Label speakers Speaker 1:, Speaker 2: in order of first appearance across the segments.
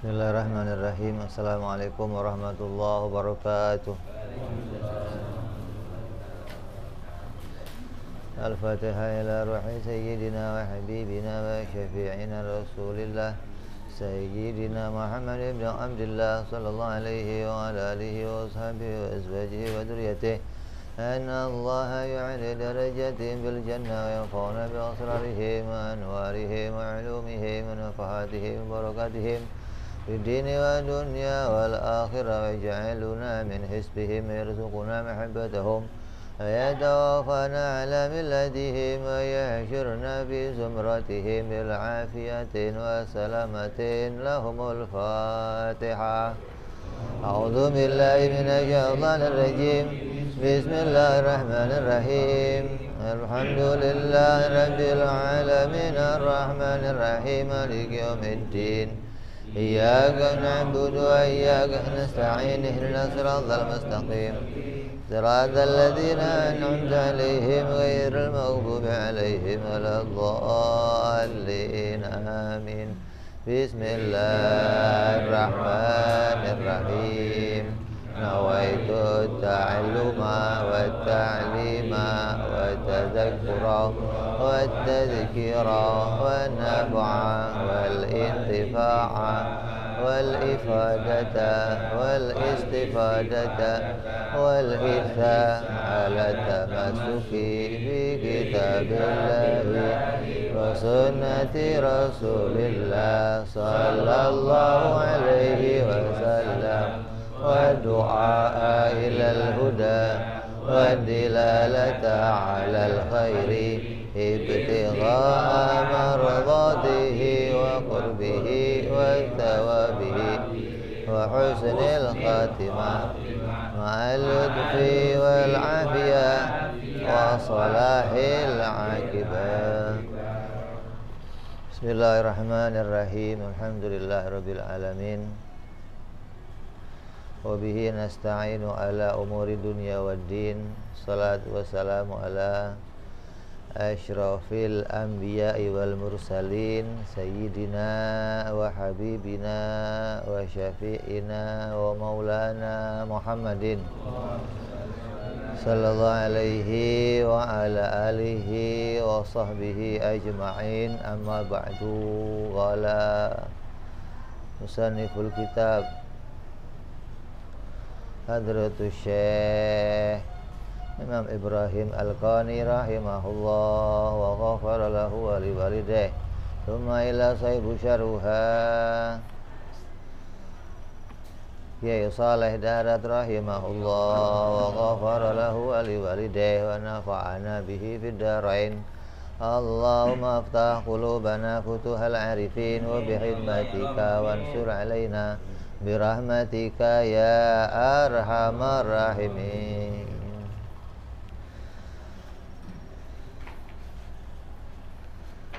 Speaker 1: Bismillahirrahmanirrahim. Assalamualaikum warahmatullahi wabarakatuh. Al-Fatihah ila ruhi sayyidina wa habibina wa syafi'ina rasulillah sayyidina Muhammad ibn Abdullah sallallahu alaihi wa ala alihi wa sahbihi wa azwajihi wa dhurriyyatihi anna Allah yu'ali darajatihim bil jannah wa yanfa'una bi asrarihim wa anwarihim wa ulumihim wa nafahatihim wa barakatihim في الدين والدنيا والآخرة ويجعلنا من حزبهم ويرزقنا محبتهم ويتوفانا على ملتهم ويحشرنا في زمرتهم بالعافية وسلامة لهم الفاتحة. أعوذ بالله من الشيطان الرجيم. بسم الله الرحمن الرحيم. الحمد لله رب العالمين الرحمن الرحيم مالك يوم الدين إياك نعبد وإياك نستعين اهدنا الصراط المستقيم صراط الذين أنعمت عليهم غير المغضوب عليهم ولا الضالين آمين. بسم الله الرحمن الرحيم. نويت التعلم والتعليم والتذكر والتذكير والنفع والانتفاع والإفادة والاستفادة والإثاء على التمسك بكتاب الله وسنة رسول الله صلى الله عليه وسلم والدعاء إلى الهدى والدلالة على الخير ابتغاء مرضاته وقربه وثوابه وحسن الخاتمة مع اللطف والعافية وصلاح العاقبة. بسم الله الرحمن الرحيم. الحمد لله رب العالمين wabihi nasta'inu ala umuri dunya waddin. Salatu wassalamu ala asyrafil anbiya'i wal mursalin sayyidina wa habibina wa syafi'ina wa maulana Muhammadin sallallahu alaihi wa ala alihi wa sahbihi ajma'in. Amma ba'du. Qala musanniful kitab Hadratus Syekh Imam Ibrahim Al-Qani rahimahullah wa ghafara lahu wa liwalidayh. Thumma ila sahibu syaruha Kiai Saleh Darat rahimahullah wa ghafara lahu wa liwalidayh wa nafa'ana bihi fid darain. Allahumma aftah qulubana futuhal arifin wa bihidmatika wansur alaina birahmatika ya arhamar rahimin.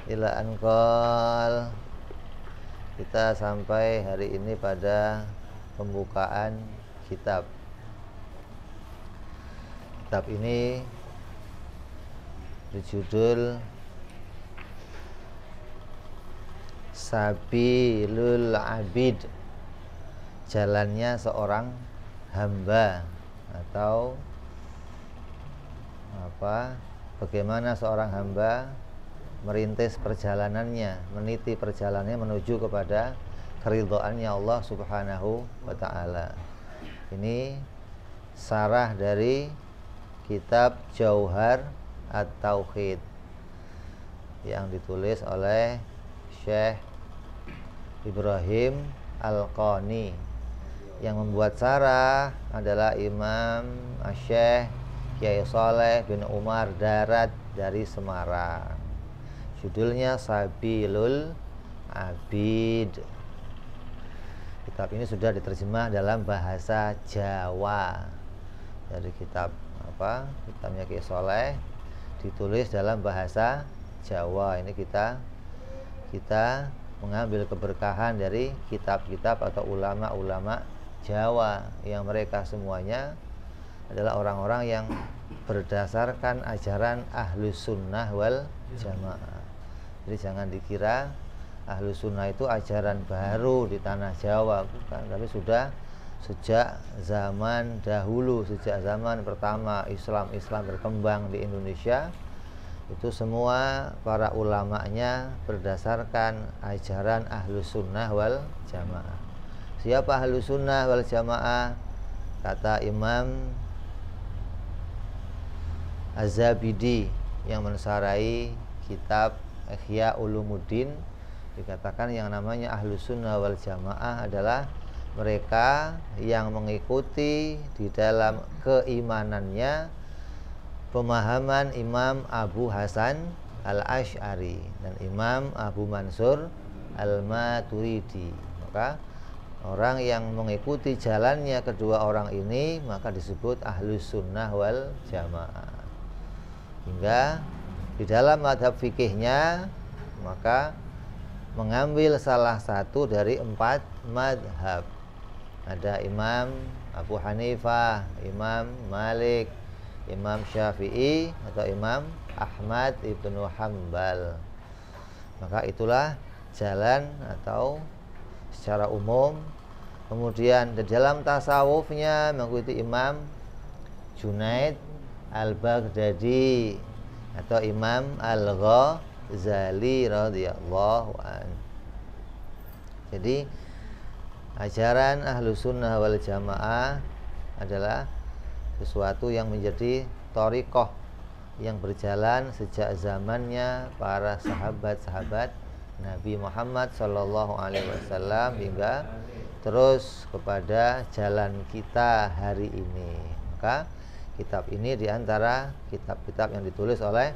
Speaker 1: Ila anqal. Kita sampai hari ini pada pembukaan kitab. Kitab ini berjudul Sabilul Abid, jalannya seorang hamba, atau bagaimana seorang hamba merintis perjalanannya, meniti perjalanannya menuju kepada keridhaannya Allah Subhanahu wa ta'ala. Ini sarah dari kitab Jauhar At-Tauhid yang ditulis oleh Syekh Ibrahim Al-Qani. Yang membuat sarah adalah Imam Syekh Kiai Saleh bin Umar Darat dari Semarang. Judulnya Sabilul Abid. Kitab ini sudah diterjemah dalam bahasa Jawa. Dari kitabnya Kiai Saleh ditulis dalam bahasa Jawa. Ini kita mengambil keberkahan dari kitab-kitab atau ulama-ulama Jawa yang mereka semuanya adalah orang-orang yang berdasarkan ajaran Ahlus Sunnah wal Jamaah. Jadi jangan dikira Ahlus Sunnah itu ajaran baru di tanah Jawa, bukan, tapi sudah sejak zaman dahulu, sejak zaman pertama Islam berkembang di Indonesia. Itu semua para ulamanya berdasarkan ajaran Ahlus Sunnah wal Jamaah. Siapa Ahlus Sunnah wal Jamaah? Kata Imam Az-Zabidi yang mensarai kitab Ihya Ulumuddin, dikatakan yang namanya Ahlus Sunnah wal Jamaah adalah mereka yang mengikuti di dalam keimanannya pemahaman Imam Abu Hasan Al-Asy'ari dan Imam Abu Mansur Al-Maturidi. Maka orang yang mengikuti jalannya kedua orang ini maka disebut Ahlus Sunnah wal Jamaah. Hingga di dalam madhab fikihnya maka mengambil salah satu dari 4 madhab. Ada Imam Abu Hanifah, Imam Malik, Imam Syafi'i atau Imam Ahmad ibnu Hambal. Maka itulah jalan atau secara umum. Kemudian di dalam tasawufnya mengikuti Imam Junaid Al-Baghdadi atau Imam Al-Ghazali radhiyallahu anhu. Jadi ajaran Ahlus Sunnah wal Jamaah adalah sesuatu yang menjadi thariqah yang berjalan sejak zamannya para sahabat-sahabat Nabi Muhammad sallallahu alaihi wasallam hingga terus kepada jalan kita hari ini. Maka kitab ini diantara kitab-kitab yang ditulis oleh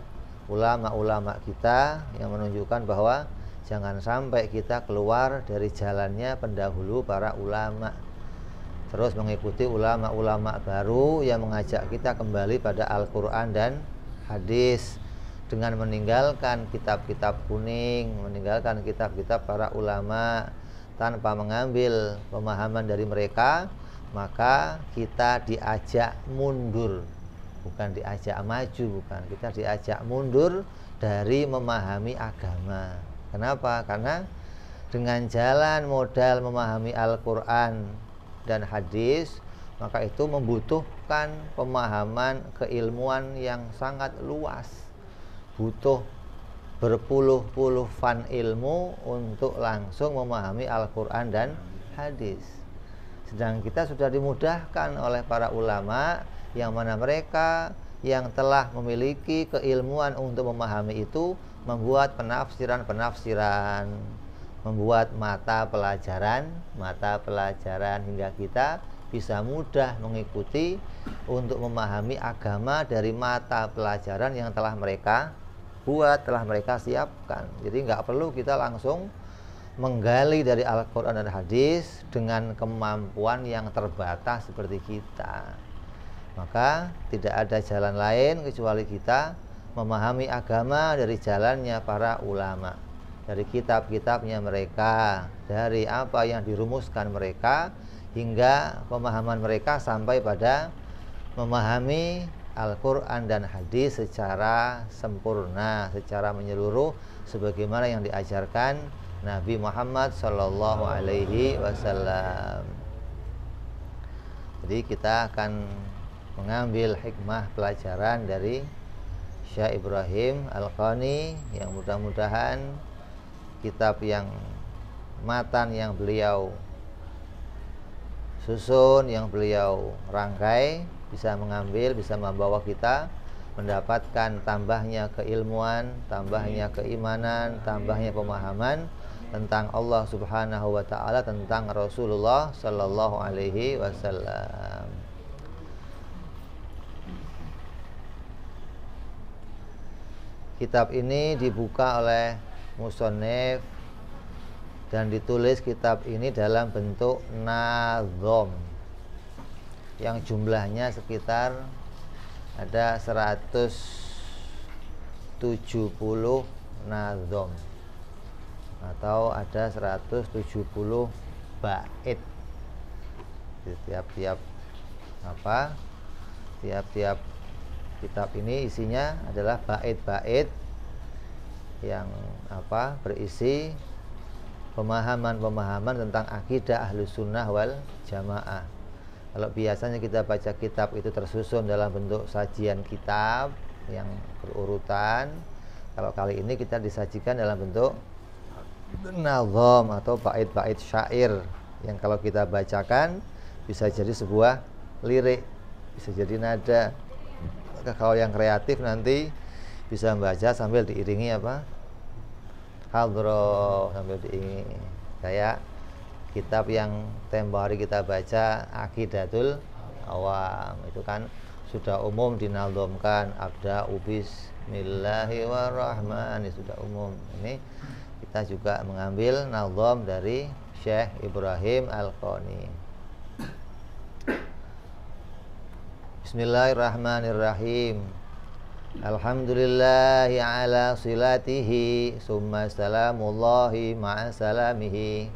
Speaker 1: ulama-ulama kita yang menunjukkan bahwa jangan sampai kita keluar dari jalannya pendahulu para ulama, terus mengikuti ulama-ulama baru yang mengajak kita kembali pada Al-Quran dan hadis dengan meninggalkan kitab-kitab kuning, meninggalkan kitab-kitab para ulama tanpa mengambil pemahaman dari mereka. Maka kita diajak mundur, bukan diajak maju, bukan, kita diajak mundur dari memahami agama. Kenapa? Karena dengan jalan modal memahami Al-Quran dan hadis, maka itu membutuhkan pemahaman keilmuan yang sangat luas, butuh berpuluh-puluh fan ilmu untuk langsung memahami Al-Quran dan hadis. Sedang kita sudah dimudahkan oleh para ulama yang mana mereka yang telah memiliki keilmuan untuk memahami itu membuat penafsiran-penafsiran, membuat mata pelajaran hingga kita bisa mudah mengikuti untuk memahami agama dari mata pelajaran yang telah mereka buat, telah mereka siapkan. Jadi nggak perlu kita langsung menggali dari Al-Quran dan hadis dengan kemampuan yang terbatas seperti kita. Maka tidak ada jalan lain kecuali kita memahami agama dari jalannya para ulama, dari kitab-kitabnya mereka, dari apa yang dirumuskan mereka, hingga pemahaman mereka sampai pada memahami Al-Quran dan hadis secara sempurna, secara menyeluruh, sebagaimana yang diajarkan Nabi Muhammad Sallallahu Alaihi Wasallam. Jadi kita akan mengambil hikmah pelajaran dari Syekh Ibrahim Al-Qani yang mudah-mudahan kitab yang matan yang beliau susun, yang beliau rangkai bisa membawa kita mendapatkan tambahnya keilmuan, tambahnya keimanan, tambahnya pemahaman tentang Allah Subhanahu wa taala, tentang Rasulullah sallallahu alaihi wasallam. Kitab ini dibuka oleh musannif dan ditulis kitab ini dalam bentuk nazom yang jumlahnya sekitar ada 170 nazom atau ada 170 bait. Tiap-tiap kitab ini isinya adalah bait-bait yang berisi pemahaman-pemahaman tentang akidah Ahlus Sunnah wal Jamaah. Kalau biasanya kita baca kitab itu tersusun dalam bentuk sajian kitab yang berurutan, kalau kali ini kita disajikan dalam bentuk nazam atau bait-bait syair yang kalau kita bacakan bisa jadi sebuah lirik, bisa jadi nada. Maka kalau yang kreatif nanti bisa membaca sambil diiringi apa? Hadroh, sambil diiringi. Kayak kitab yang tempo hari kita baca, Aqidatul Awam, itu kan sudah umum dinazamkan, abda'u bismillahirrahmanirrahim, sudah umum. Ini kita juga mengambil nazam dari Syekh Ibrahim Al-Qani. Bismillahirrahmanirrahim. Alhamdulillahi ala silatihi, summa salamullahi ma'a salamihi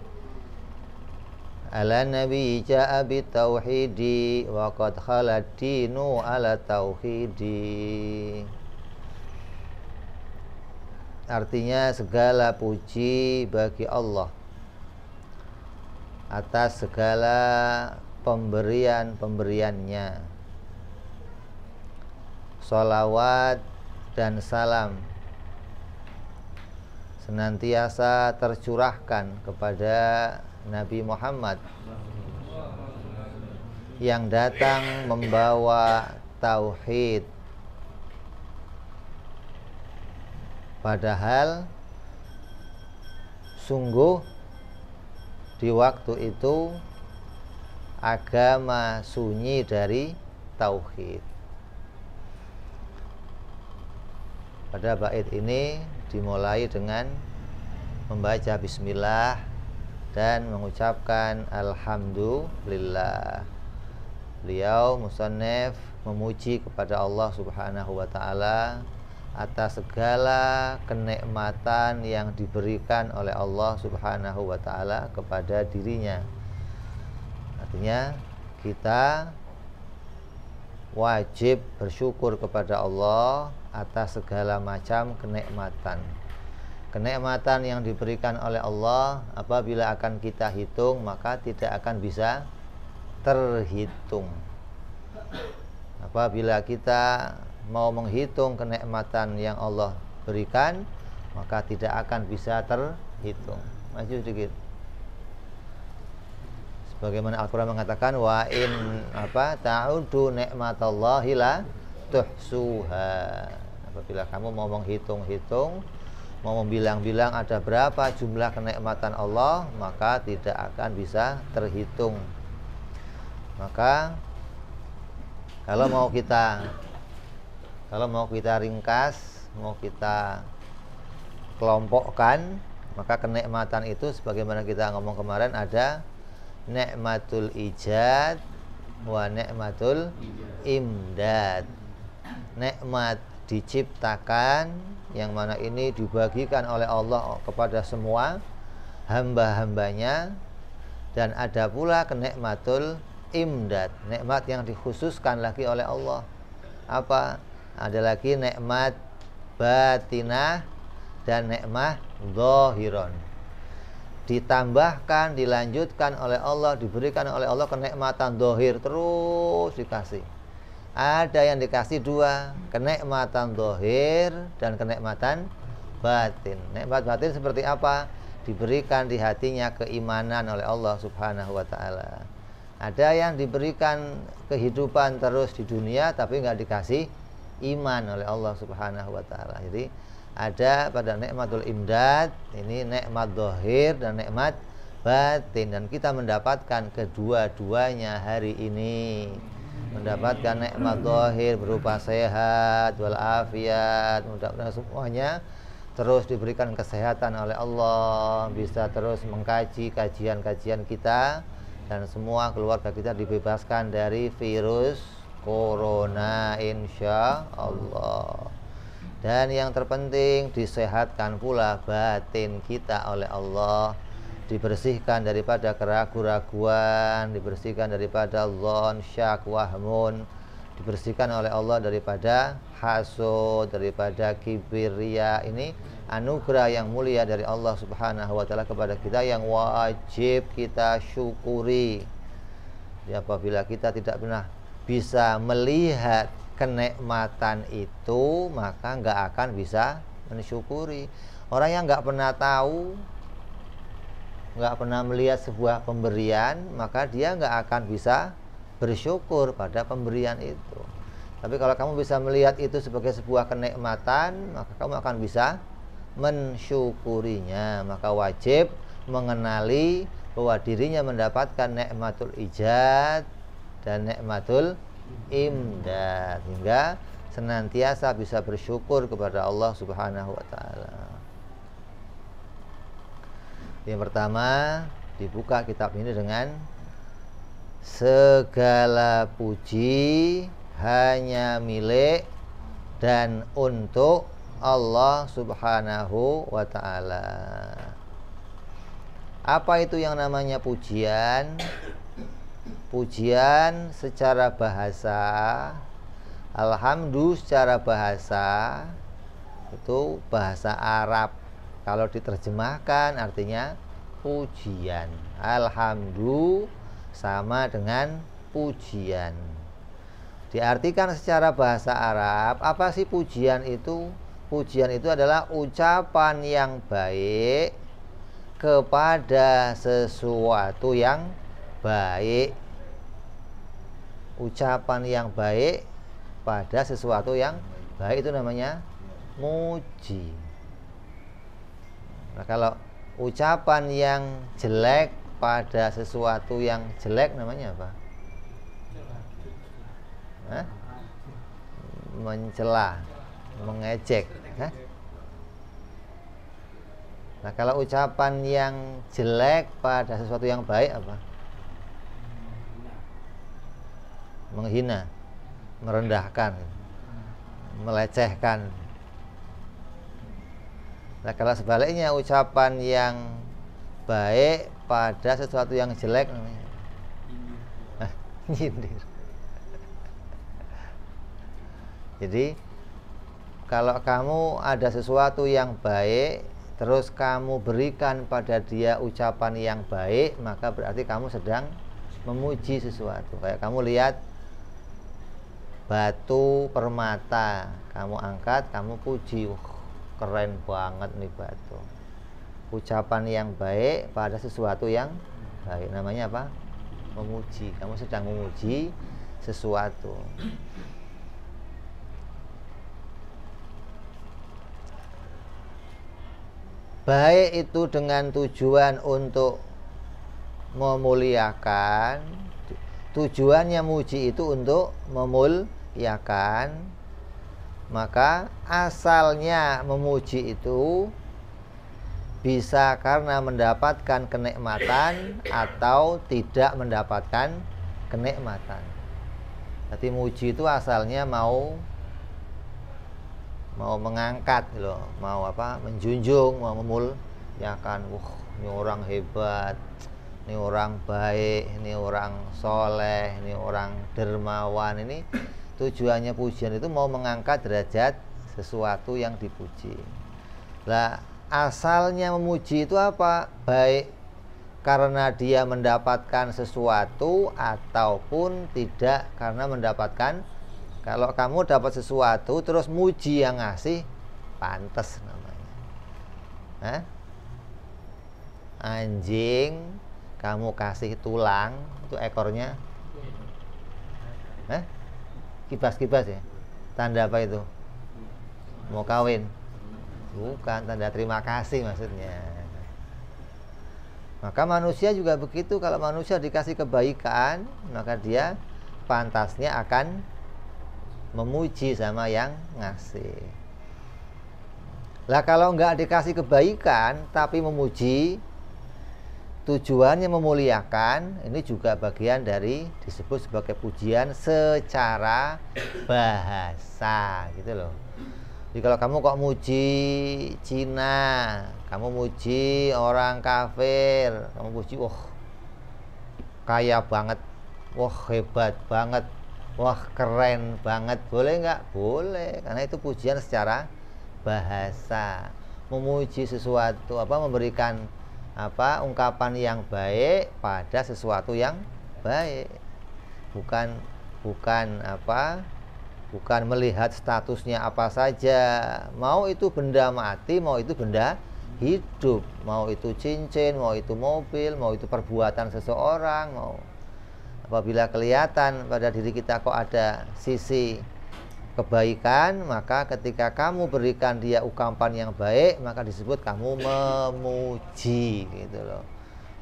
Speaker 1: ala nabi ja'a bitauhidi wa qad khalad dinu ala tauhidi. Artinya segala puji bagi Allah atas segala pemberian-pemberiannya. Sholawat dan salam senantiasa tercurahkan kepada Nabi Muhammad yang datang membawa tauhid, padahal sungguh di waktu itu agama sunyi dari tauhid. Pada bait ini dimulai dengan membaca bismillah dan mengucapkan alhamdulillah. Beliau musannif memuji kepada Allah Subhanahu wa taala atas segala kenikmatan yang diberikan oleh Allah Subhanahu wa taala kepada dirinya. Artinya kita wajib bersyukur kepada Allah atas segala macam kenikmatan. Kenikmatan yang diberikan oleh Allah apabila akan kita hitung maka tidak akan bisa terhitung. Apabila kita mau menghitung kenikmatan yang Allah berikan maka tidak akan bisa terhitung. Maju sedikit. Sebagaimana Al-Qur'an mengatakan wa in ta'udu nikmatallahi la tuhsuha. Apabila kamu mau menghitung-hitung, mau membilang-bilang ada berapa jumlah kenikmatan Allah, maka tidak akan bisa terhitung. Maka kalau mau kita ringkas, mau kita kelompokkan, maka kenikmatan itu sebagaimana kita ngomong kemarin ada nikmatul ijad wa nikmatul imdad. Nikmat diciptakan yang mana ini dibagikan oleh Allah kepada semua hamba-hambanya, dan ada pula kenikmatul imdad, nikmat yang dikhususkan lagi oleh Allah. Apa? Ada lagi nikmat batinah dan nikmat zahiron. Ditambahkan, dilanjutkan oleh Allah, diberikan oleh Allah kenikmatan zahir, terus dikasih. Ada yang dikasih dua, kenikmatan zahir dan kenikmatan batin. Nikmat batin seperti apa? Diberikan di hatinya keimanan oleh Allah Subhanahu wa taala. Ada yang diberikan kehidupan terus di dunia tapi nggak dikasih iman oleh Allah Subhanahu wa taala. Jadi ada pada nikmatul imdad ini nikmat zahir dan nikmat batin, dan kita mendapatkan kedua-duanya hari ini. Mendapatkan nikmat zahir berupa sehat walafiat, mudah-mudahan semuanya terus diberikan kesehatan oleh Allah, bisa terus mengkaji kajian-kajian kita, dan semua keluarga kita dibebaskan dari virus corona insya Allah. Dan yang terpenting disehatkan pula batin kita oleh Allah, dibersihkan daripada keraguan-raguan, dibersihkan daripada dzon, syak, wahmun, dibersihkan oleh Allah daripada hasud, daripada kibir, riya. Ini anugerah yang mulia dari Allah Subhanahu wa taala kepada kita yang wajib kita syukuri. Jadi apabila kita tidak pernah bisa melihat kenikmatan itu, maka nggak akan bisa mensyukuri. Orang yang nggak pernah tahu, nggak pernah melihat sebuah pemberian, maka dia nggak akan bisa bersyukur pada pemberian itu. Tapi kalau kamu bisa melihat itu sebagai sebuah kenikmatan, maka kamu akan bisa mensyukurinya. Maka wajib mengenali bahwa dirinya mendapatkan nikmatul ijad dan nikmatul imdad, hingga senantiasa bisa bersyukur kepada Allah Subhanahu wa taala. Yang pertama, dibuka kitab ini dengan segala puji hanya milik dan untuk Allah Subhanahu wa taala. Apa itu yang namanya pujian? Pujian secara bahasa, alhamdu secara bahasa, itu bahasa Arab. Kalau diterjemahkan artinya pujian. Alhamdu sama dengan pujian. Diartikan secara bahasa Arab, apa sih pujian itu? Pujian itu adalah ucapan yang baik kepada sesuatu yang baik. Ucapan yang baik pada sesuatu yang baik itu namanya muji. Nah, kalau ucapan yang jelek pada sesuatu yang jelek namanya apa? Hah? Mencela, mengejek. Hah? Nah, kalau ucapan yang jelek pada sesuatu yang baik apa? Menghina, merendahkan, melecehkan. Nah, kalau sebaliknya ucapan yang baik pada sesuatu yang jelek namanya nyindir. Jadi kalau kamu ada sesuatu yang baik, terus kamu berikan pada dia ucapan yang baik, maka berarti kamu sedang memuji sesuatu. Kayak kamu lihat batu permata, kamu angkat, kamu puji, keren banget nih batu. Ucapan yang baik pada sesuatu yang baik namanya apa? Memuji. Kamu sedang memuji sesuatu. Baik itu dengan tujuan untuk memuliakan, tujuannya muji itu untuk memuliakan, maka asalnya memuji itu bisa karena mendapatkan kenikmatan atau tidak mendapatkan kenikmatan. Jadi muji itu asalnya mau mengangkat loh, mau apa? Menjunjung, mau memuliakan. Wah, ini orang hebat, ini orang baik, ini orang soleh, ini orang dermawan. Ini tujuannya pujian itu mau mengangkat derajat sesuatu yang dipuji. Lah, asalnya memuji itu apa? Baik karena dia mendapatkan sesuatu ataupun tidak karena mendapatkan. Kalau kamu dapat sesuatu terus muji yang ngasih, pantas namanya. Hah? Anjing kamu kasih tulang, itu ekornya kibas-kibas ya. Tanda apa itu? Mau kawin? Bukan, tanda terima kasih maksudnya. Maka manusia juga begitu. Kalau manusia dikasih kebaikan, maka dia pantasnya akan memuji sama yang ngasih. Lah kalau enggak dikasih kebaikan tapi memuji, tujuannya memuliakan, ini juga bagian dari disebut sebagai pujian secara bahasa gitu loh. Jadi kalau kamu kok muji Cina, kamu muji orang kafir, kamu muji wah kaya banget, wah hebat banget, wah keren banget, boleh nggak? Boleh, karena itu pujian secara bahasa. memuji sesuatu, memberikan ungkapan yang baik pada sesuatu yang baik, bukan melihat statusnya apa saja, mau itu benda mati, mau itu benda hidup, mau itu cincin, mau itu mobil, mau itu perbuatan seseorang, apabila kelihatan pada diri kita kok ada sisi kebaikan, maka ketika kamu berikan dia ungkapan yang baik, maka disebut kamu memuji, gitu loh.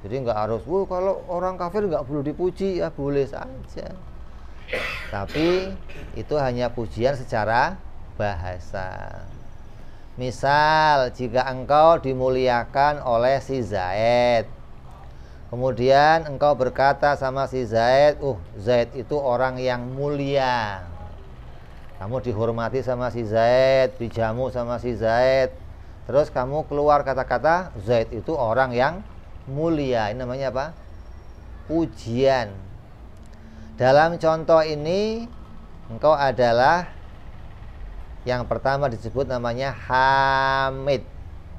Speaker 1: Jadi nggak harus, kalau orang kafir nggak perlu dipuji, ya boleh saja. Tapi itu hanya pujian secara bahasa. Misal, jika engkau dimuliakan oleh si Zaid, kemudian engkau berkata sama si Zaid, Zaid itu orang yang mulia. Kamu dihormati sama si Zaid, dijamu sama si Zaid, terus kamu keluar kata-kata Zaid itu orang yang mulia. Ini namanya apa? Pujian. Dalam contoh ini engkau adalah yang pertama disebut namanya hamid.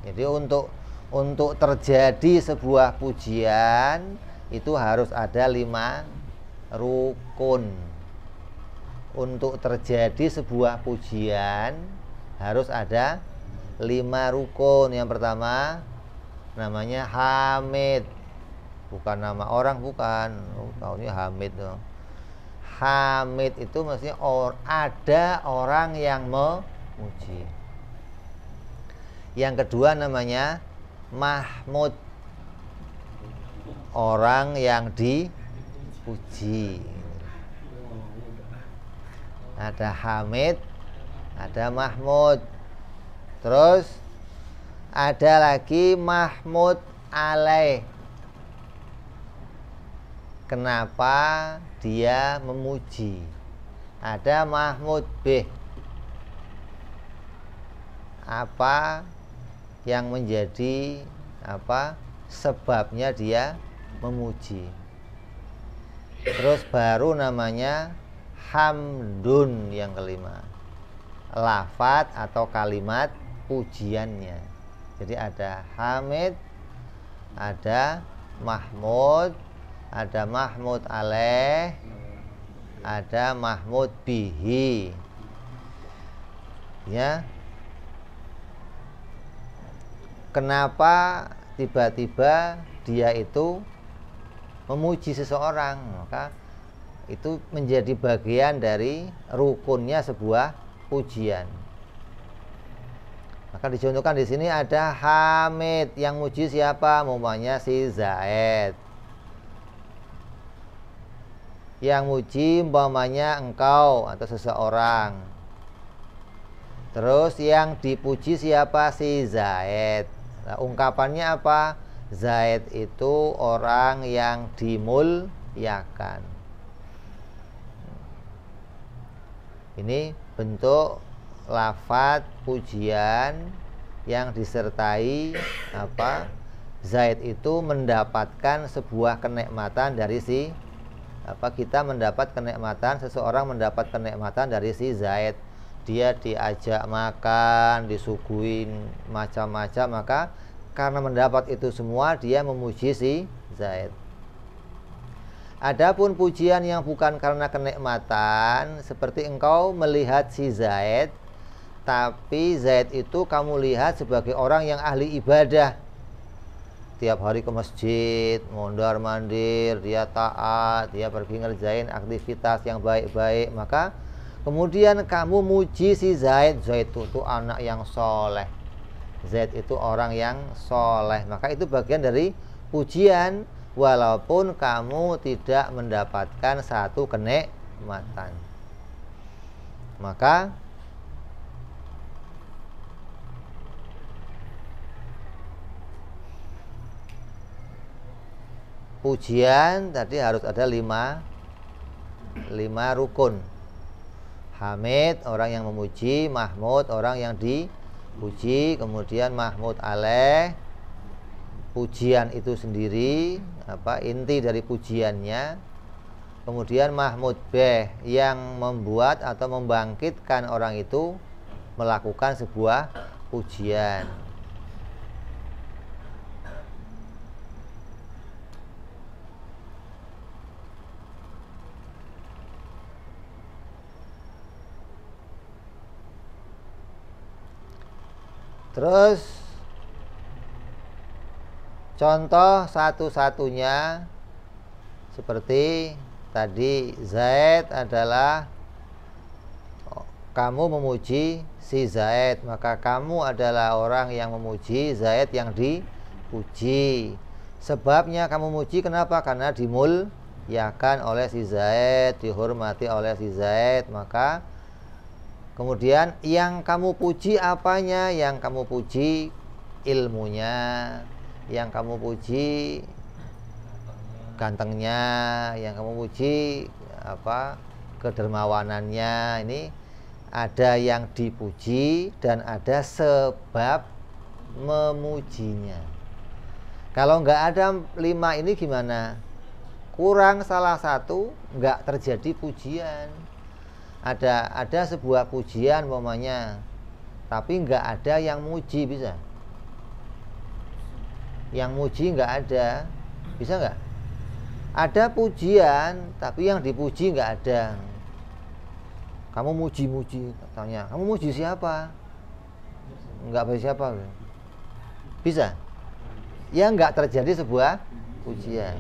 Speaker 1: Jadi untuk terjadi sebuah pujian itu harus ada 5 rukun. Untuk terjadi sebuah pujian harus ada 5 rukun. Yang pertama namanya hamid, bukan nama orang, bukan. Tahu ini hamid tuh. Hamid itu maksudnya ada orang yang memuji. Yang kedua namanya mahmud, orang yang dipuji. Ada hamid, ada mahmud. Terus ada lagi mahmud alaih. Kenapa dia memuji? Ada mahmud bih. Apa yang menjadi sebabnya dia memuji? Terus baru namanya hamdun yang kelima, lafaz atau kalimat pujiannya. Jadi ada hamid, ada mahmud, ada mahmud alaih, ada mahmud bihi. Ya. Kenapa tiba-tiba dia itu memuji seseorang? Maka itu menjadi bagian dari rukunnya sebuah pujian. Maka dicontohkan di sini ada hamid, yang muji siapa? Umpamanya si Zaid. Yang muji umpamanya engkau atau seseorang. Terus yang dipuji siapa? Si Zaid. Nah, ungkapannya apa? Zaid itu orang yang dimuliakan. Ini bentuk lafaz pujian yang disertai Zaid itu mendapatkan sebuah kenikmatan dari kita mendapat kenikmatan, seseorang mendapat kenikmatan dari si Zaid. Dia diajak makan, disuguhin macam-macam, maka karena mendapat itu semua dia memuji si Zaid. Adapun pujian yang bukan karena kenikmatan, seperti engkau melihat si Zaid, tapi Zaid itu kamu lihat sebagai orang yang ahli ibadah. Tiap hari ke masjid, mondar-mandir, dia taat, dia pergi ngerjain aktivitas yang baik-baik. Maka kemudian kamu muji si Zaid. Zaid itu anak yang soleh, Zaid itu orang yang soleh. Maka itu bagian dari pujian, walaupun kamu tidak mendapatkan satu kenikmatan. Maka pujian tadi harus ada 5 rukun. Hamid, orang yang memuji. Mahmud, orang yang dipuji. Kemudian mahmud alaih, pujian itu sendiri, inti dari pujiannya. Kemudian mahmud bih, yang membuat atau membangkitkan orang itu melakukan sebuah pujian. Terus contoh satu-satunya seperti tadi, Zaid adalah, kamu memuji si Zaid, maka kamu adalah orang yang memuji Zaid yang dipuji. Sebabnya kamu muji kenapa? Karena dimuliakan oleh si Zaid, dihormati oleh si Zaid. Maka kemudian yang kamu puji apanya? Yang kamu puji ilmunya, yang kamu puji gantengnya, yang kamu puji apa, kedermawanannya. Ini ada yang dipuji dan ada sebab memujinya. Kalau nggak ada 5 ini gimana? Kurang salah satu, nggak terjadi pujian. Ada sebuah pujian umpamanya, tapi nggak ada yang muji, bisa? Yang muji nggak ada, bisa nggak? Ada pujian, tapi yang dipuji nggak ada. Kamu muji-muji, katanya. Kamu muji siapa? Nggak bisa siapa? Bisa? Ya nggak terjadi sebuah pujian.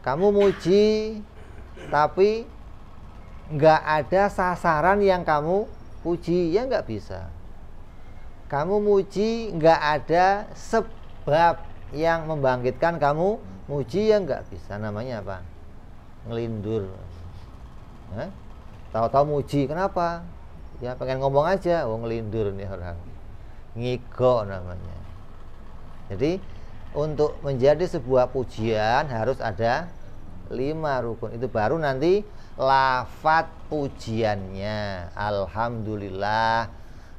Speaker 1: Kamu muji, tapi nggak ada sasaran yang kamu puji, ya nggak bisa. Kamu muji, nggak ada sebab yang membangkitkan kamu muji, ya nggak bisa. Namanya apa? Ngelindur. Tahu-tahu muji, kenapa? Ya pengen ngomong aja, ngelindur nih orang. Ngigo namanya. Jadi untuk menjadi sebuah pujian harus ada 5 rukun. Itu baru nanti lafadz pujiannya. Alhamdulillah,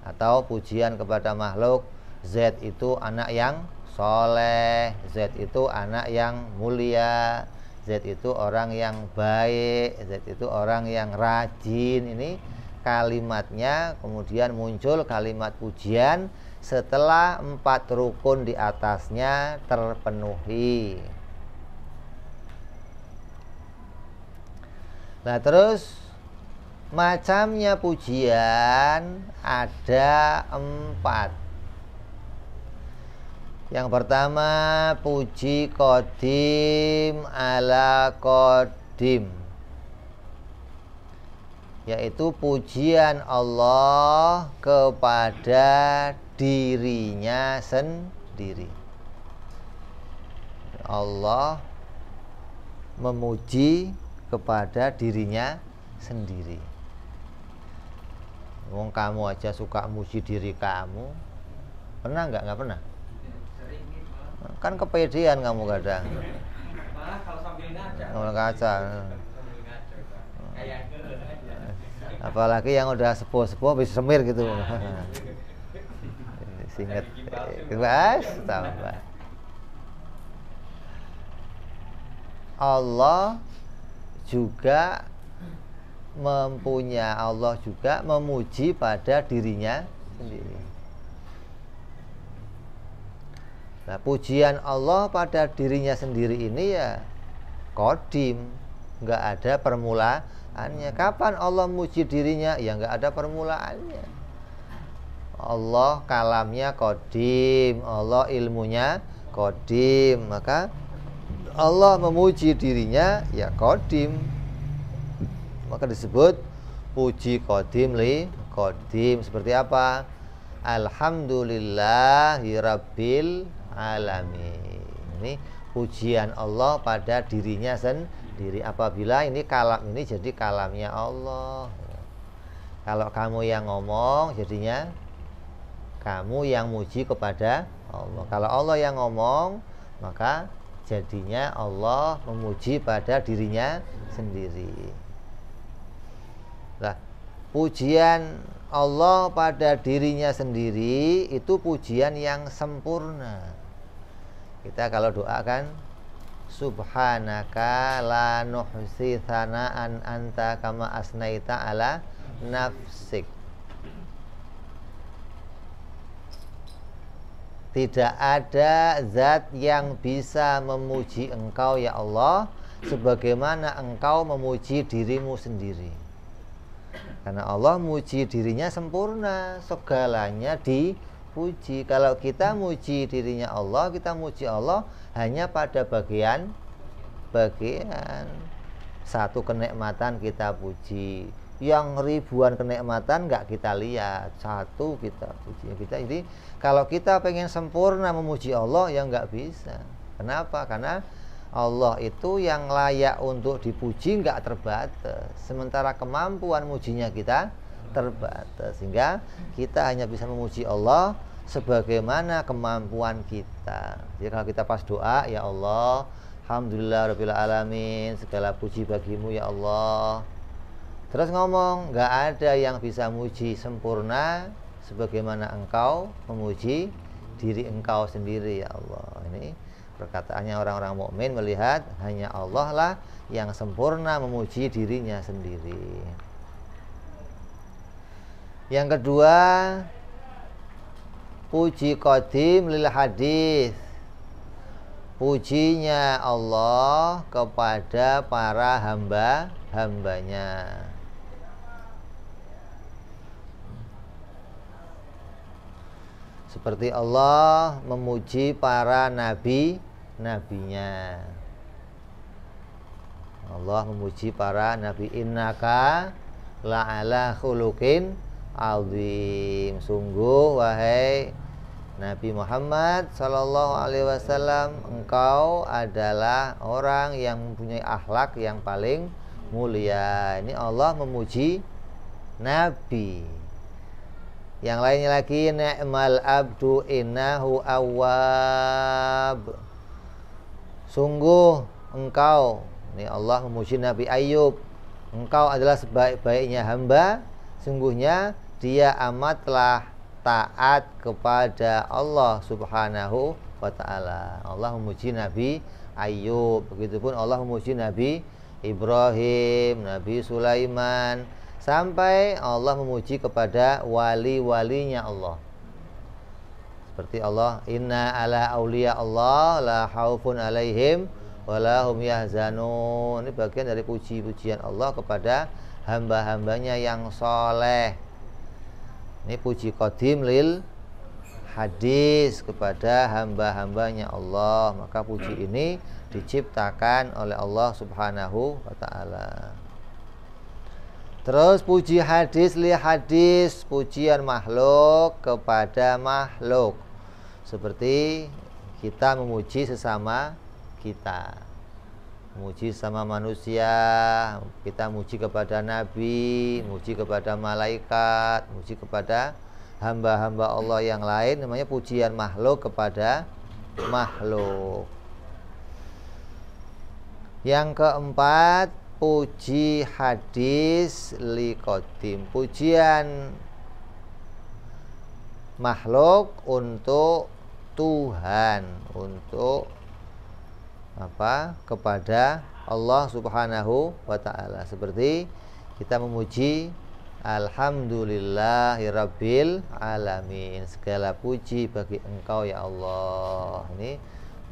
Speaker 1: atau pujian kepada makhluk. Z itu anak yang soleh, Z itu anak yang mulia, Z itu orang yang baik, Z itu orang yang rajin. Ini kalimatnya. Kemudian muncul kalimat pujian setelah 4 rukun di atasnya terpenuhi. Nah, terus macamnya pujian ada 4. Yang pertama, puji qadim ala qadim, yaitu pujian Allah kepada dirinya sendiri. Allah memuji kepada dirinya sendiri. Wong kamu aja suka muji diri kamu. Pernah nggak? Nggak pernah. Kan kepedean kamu kadang.
Speaker 2: Kalau sambil
Speaker 1: ngaca. Apalagi yang udah sepuh-sepuh bisa semir gitu. Singet. Keras tambah. Allah juga Allah juga memuji pada dirinya sendiri. Nah, pujian Allah pada dirinya sendiri ini ya qadim, nggak ada permulaannya. Kapan Allah muji dirinya? Ya nggak ada permulaannya. Allah kalamnya qadim, Allah ilmunya qadim, maka Allah memuji dirinya ya qadim. Maka disebut puji qadim li qadim. Seperti apa? Alhamdulillahirabbil alamin. Ini pujian Allah pada dirinya sendiri. Apabila ini kalam ini jadi kalamnya Allah. Kalau kamu yang ngomong, jadinya kamu yang muji kepada Allah. Kalau Allah yang ngomong, maka jadinya Allah memuji pada dirinya sendiri. Nah, pujian Allah pada dirinya sendiri itu pujian yang sempurna. Kita kalau doakan, subhanaka la nuhsi thana'an anta kama asnaita ala nafsik. Tidak ada zat yang bisa memuji engkau ya Allah sebagaimana engkau memuji dirimu sendiri. Karena Allah muji dirinya sempurna, segalanya dipuji. Kalau kita muji dirinya Allah, kita muji Allah hanya pada bagian satu kenikmatan kita puji, yang ribuan kenikmatan nggak kita lihat, satu kita puji. Jadi kalau kita pengen sempurna memuji Allah, ya nggak bisa. Kenapa? Karena Allah itu yang layak untuk dipuji nggak terbatas, sementara kemampuan mujinya kita terbatas, sehingga kita hanya bisa memuji Allah sebagaimana kemampuan kita. Jadi kalau kita pas doa, ya Allah, alhamdulillah rabbil alamin, segala puji bagimu ya Allah. Terus ngomong, nggak ada yang bisa muji sempurna sebagaimana engkau memuji diri engkau sendiri ya Allah. Ini perkataannya orang-orang mukmin, melihat hanya Allah lah yang sempurna memuji dirinya sendiri. Yang kedua, puji qadim lil hadis, pujinya Allah kepada para hamba-hambanya. Seperti Allah memuji para nabi-nabinya. Allah memuji para nabi, innaka la'ala khuluqin azim. Sungguh wahai Nabi Muhammad sallallahu alaihi wasallam, engkau adalah orang yang mempunyai akhlak yang paling mulia. Ini Allah memuji nabi. Yang lainnya lagi, ni'mal abdu innahu awwab. Sungguh engkau, ini Allah memuji Nabi Ayub, engkau adalah sebaik-baiknya hamba, sungguhnya dia amatlah taat kepada Allah subhanahu wa ta'ala. Allah memuji Nabi Ayub. Begitupun Allah memuji Nabi Ibrahim, Nabi Sulaiman, sampai Allah memuji kepada wali-walinya Allah. Seperti Allah, inna ala awliya Allah la haufun alaihim walahum yahzanun. Ini bagian dari puji-pujian Allah kepada hamba-hambanya yang soleh. Ini puji qadim lil hadis kepada hamba-hambanya Allah. Maka puji ini diciptakan oleh Allah subhanahu wa ta'ala. Terus puji hadis li hadis, pujian makhluk kepada makhluk. Seperti kita memuji sesama kita, memuji sama manusia, kita muji kepada nabi, muji kepada malaikat, muji kepada hamba-hamba Allah yang lain, namanya pujian makhluk kepada makhluk. Yang keempat, puji hadis li qadim, pujian makhluk untuk Tuhan, untuk apa? Kepada Allah subhanahu wa ta'ala. Seperti kita memuji alhamdulillahirabbil alamin, segala puji bagi engkau ya Allah. Ini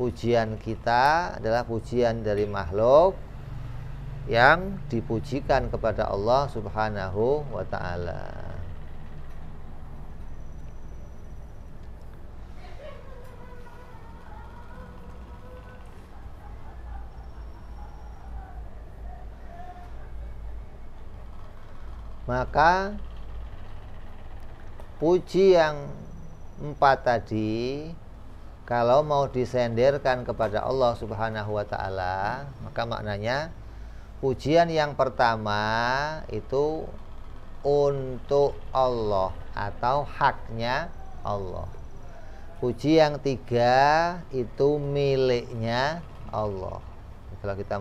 Speaker 1: pujian kita adalah pujian dari makhluk yang dipujikan kepada Allah subhanahu wa ta'ala. Maka puji yang empat tadi, kalau mau disenderkan kepada Allah subhanahu wa ta'ala, maka maknanya pujian yang pertama itu untuk Allah atau haknya Allah. Puji yang tiga itu miliknya Allah. Kalau kita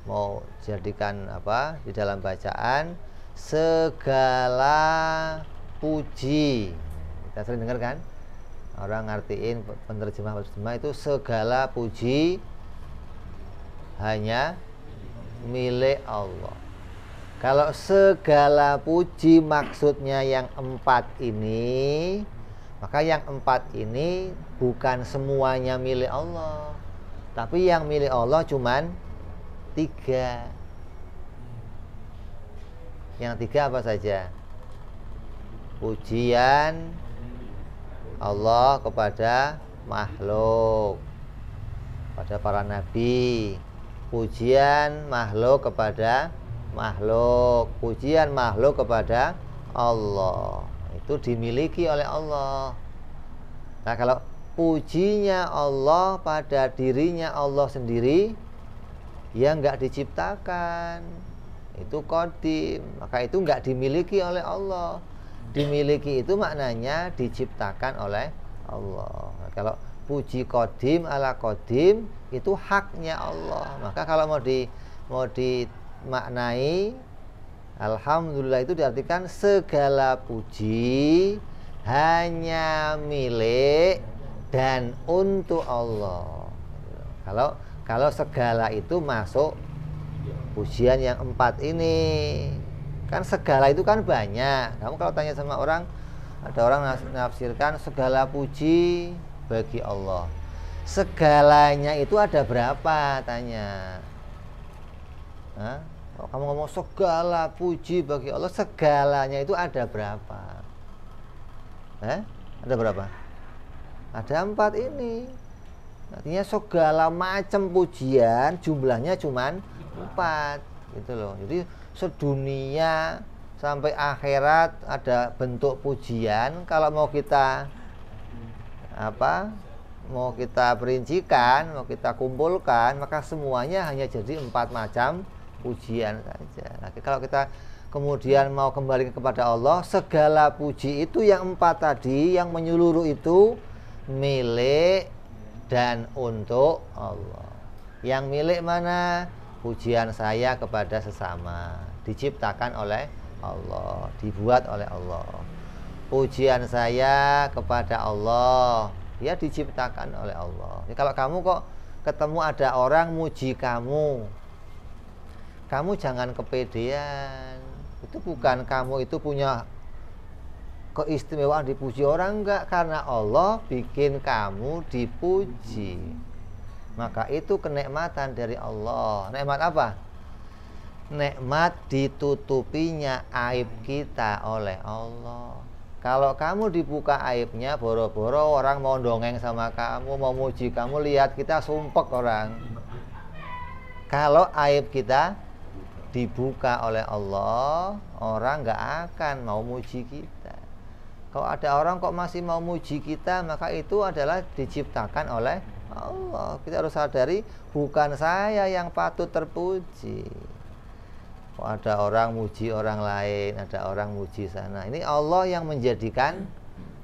Speaker 1: mau jadikan apa di dalam bacaan, segala puji, kita sering dengar kan orang ngartiin penerjemah itu, segala puji hanya milik Allah. Kalau segala puji maksudnya yang empat ini, maka yang empat ini bukan semuanya milik Allah, tapi yang milik Allah cuman tiga. Yang tiga apa saja? Pujian Allah kepada makhluk, pada para nabi. Pujian makhluk kepada makhluk. Pujian makhluk kepada Allah. Itu dimiliki oleh Allah. Nah, kalau pujinya Allah pada dirinya Allah sendiri yang nggak diciptakan, itu qadim, maka itu nggak dimiliki oleh Allah. Dimiliki itu maknanya diciptakan oleh Allah. Nah, kalau puji qadim ala qadim itu haknya Allah. Maka kalau mau dimaknai alhamdulillah itu diartikan segala puji hanya milik dan untuk Allah. Kalau segala itu masuk pujian yang 4 ini. Kan segala itu kan banyak. Kamu kalau tanya sama orang, ada orang nafsirkan segala puji bagi Allah. Segalanya itu ada berapa? Tanya. Hah? Kalau kamu ngomong segala puji bagi Allah, segalanya itu ada berapa? Ada berapa? Ada 4 ini. Artinya segala macam pujian jumlahnya cuman 4 gitu loh. Jadi sedunia sampai akhirat ada bentuk pujian. Kalau mau kita mau kita perincikan, mau kita kumpulkan, maka semuanya hanya jadi 4 macam pujian saja. Nah, kalau kita kemudian mau kembali kepada Allah, segala puji itu yang 4 tadi, yang menyeluruh itu milik dan untuk Allah. Yang milik mana? Pujian saya kepada sesama, diciptakan oleh Allah, dibuat oleh Allah. Pujian saya kepada Allah, ya diciptakan oleh Allah. Jadi kalau kamu kok ketemu ada orang muji kamu jangan kepedean. Itu bukan kamu itu punya keistimewaan dipuji orang, enggak, karena Allah bikin kamu dipuji. Maka itu kenikmatan dari Allah. Nikmat apa? Nikmat ditutupinya aib kita oleh Allah. Kalau kamu dibuka aibnya, boro-boro orang mau dongeng sama kamu, mau muji kamu, lihat kita sumpek orang. Kalau aib kita dibuka oleh Allah, orang nggak akan mau muji kita. Kalau ada orang kok masih mau muji kita, maka itu adalah diciptakan oleh Allah. Kita harus sadari, bukan saya yang patut terpuji. Kok ada orang muji orang lain, ada orang muji sana. Ini Allah yang menjadikan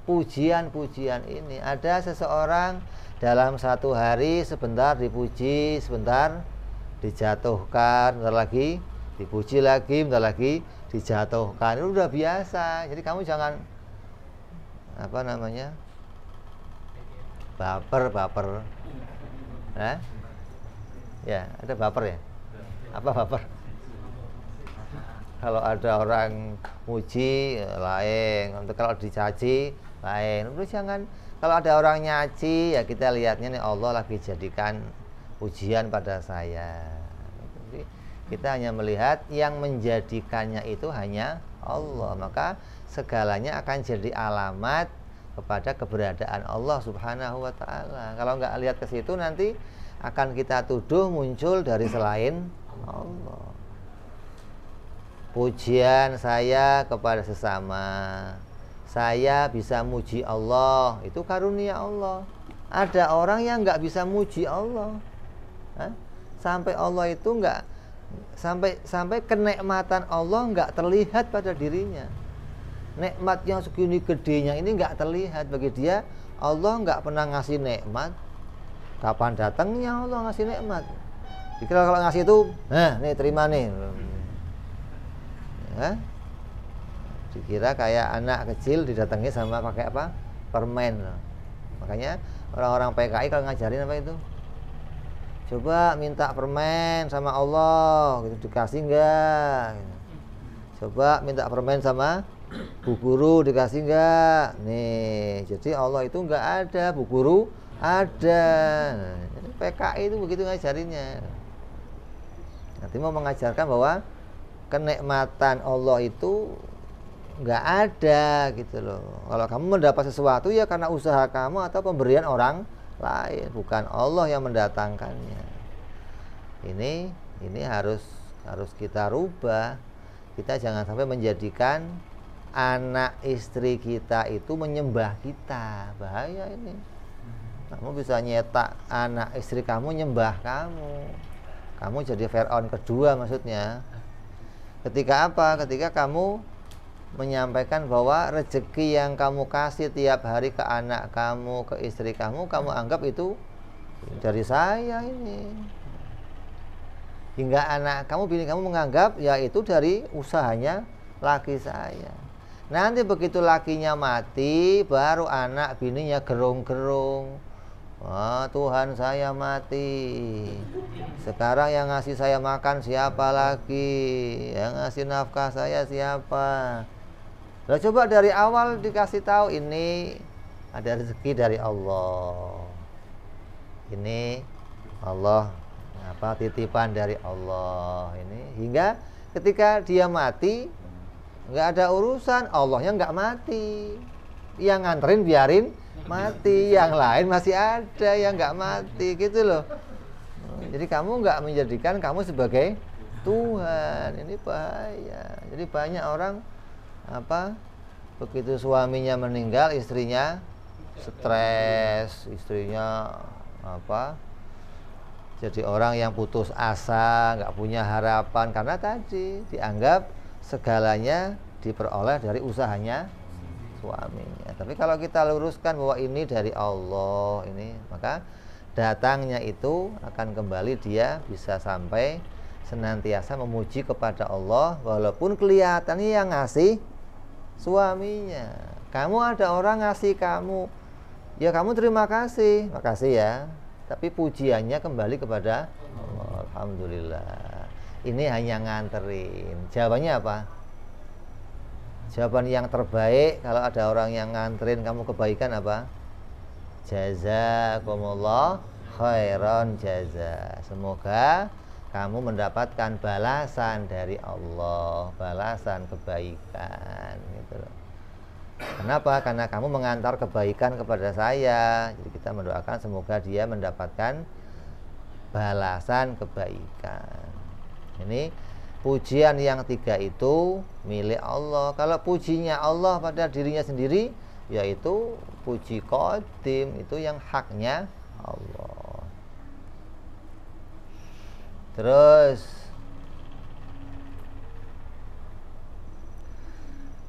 Speaker 1: pujian-pujian ini. Ada seseorang dalam satu hari sebentar dipuji, sebentar dijatuhkan, bentar lagi dipuji lagi, bentar lagi dijatuhkan. Itu udah biasa. Jadi kamu jangan baper. Ya, ada baper ya? Apa baper? Kalau ada orang muji lain, untuk kalau dicaci lain. Udah jangan. Kalau ada orang nyaci, ya kita lihatnya nih Allah lagi jadikan ujian pada saya. Jadi kita hanya melihat yang menjadikannya itu hanya Allah. Maka segalanya akan jadi alamat kepada keberadaan Allah Subhanahu wa ta'ala. Kalau nggak lihat ke situ, nanti akan kita tuduh muncul dari selain Allah. Pujian saya kepada sesama, saya bisa muji Allah, itu karunia Allah. Ada orang yang nggak bisa muji Allah, sampai Allah itu nggak, sampai kenikmatan Allah nggak terlihat pada dirinya. Nikmat yang segini gedenya ini nggak terlihat bagi dia. Allah nggak pernah ngasih nikmat. Kapan datangnya Allah ngasih nikmat? Dikira kalau ngasih itu, nih terima nih. Dikira kayak anak kecil didatangi sama pakai apa? Permen. Makanya orang-orang PKI kalau ngajarin apa itu? Coba minta permen sama Allah, gitu, dikasih enggak? Coba minta permen sama Bu Guru, dikasih enggak? Nih, jadi Allah itu enggak ada, Bu Guru ada. PKI itu begitu ngajarinnya. Nanti mau mengajarkan bahwa kenikmatan Allah itu nggak ada gitu loh. Kalau kamu mendapat sesuatu ya karena usaha kamu atau pemberian orang lain, bukan Allah yang mendatangkannya. Ini harus kita rubah. Kita jangan sampai menjadikan anak istri kita itu menyembah kita. Bahaya ini. Kamu bisa nyetak anak istri kamu nyembah kamu. Kamu jadi Fir'aun kedua maksudnya. Ketika apa? Ketika kamu menyampaikan bahwa rezeki yang kamu kasih tiap hari ke anak kamu, ke istri kamu anggap itu dari saya ini. Hingga anak kamu, bini kamu menganggap ya itu dari usahanya laki saya. Nanti begitu lakinya mati, baru anak bininya gerung-gerung. Wah, Tuhan saya mati. Sekarang yang ngasih saya makan siapa lagi? Yang ngasih nafkah saya siapa? Nah, coba dari awal dikasih tahu ini ada rezeki dari Allah. Ini Allah titipan dari Allah ini, hingga ketika dia mati nggak ada urusan, Allahnya nggak mati. Yang nganterin biarin mati, yang lain masih ada yang nggak mati gitu loh. Jadi kamu nggak menjadikan kamu sebagai Tuhan, ini bahaya. Jadi banyak orang begitu suaminya meninggal, istrinya stres, istrinya jadi orang yang putus asa, nggak punya harapan karena tadi dianggap segalanya diperoleh dari usahanya suaminya. Tapi kalau kita luruskan bahwa ini dari Allah ini, maka datangnya itu akan kembali, dia bisa sampai senantiasa memuji kepada Allah walaupun kelihatannya yang ngasih suaminya. Kamu ada orang ngasih kamu, ya kamu terima kasih, makasih ya. Tapi pujiannya kembali kepada Allah. Alhamdulillah. Ini hanya nganterin. Jawabannya apa? Jawaban yang terbaik kalau ada orang yang nganterin kamu kebaikan apa? Jazakumullah khairan jaza. Semoga kamu mendapatkan balasan dari Allah, balasan kebaikan gitu loh. Kenapa? Karena kamu mengantar kebaikan kepada saya. Jadi kita mendoakan semoga dia mendapatkan balasan kebaikan. Ini pujian yang tiga itu milik Allah. Kalau pujinya Allah pada dirinya sendiri, yaitu puji qadim, itu yang haknya Allah. Terus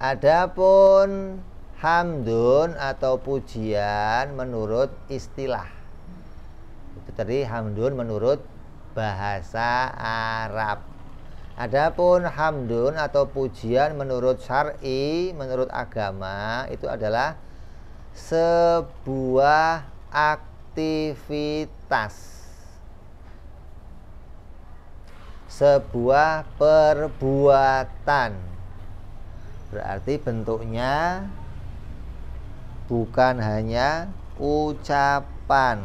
Speaker 1: adapun hamdun atau pujian menurut istilah, itu tadi hamdun menurut bahasa Arab. Adapun hamdun atau pujian menurut syar'i, menurut agama, itu adalah sebuah aktivitas, sebuah perbuatan. Berarti bentuknya bukan hanya ucapan.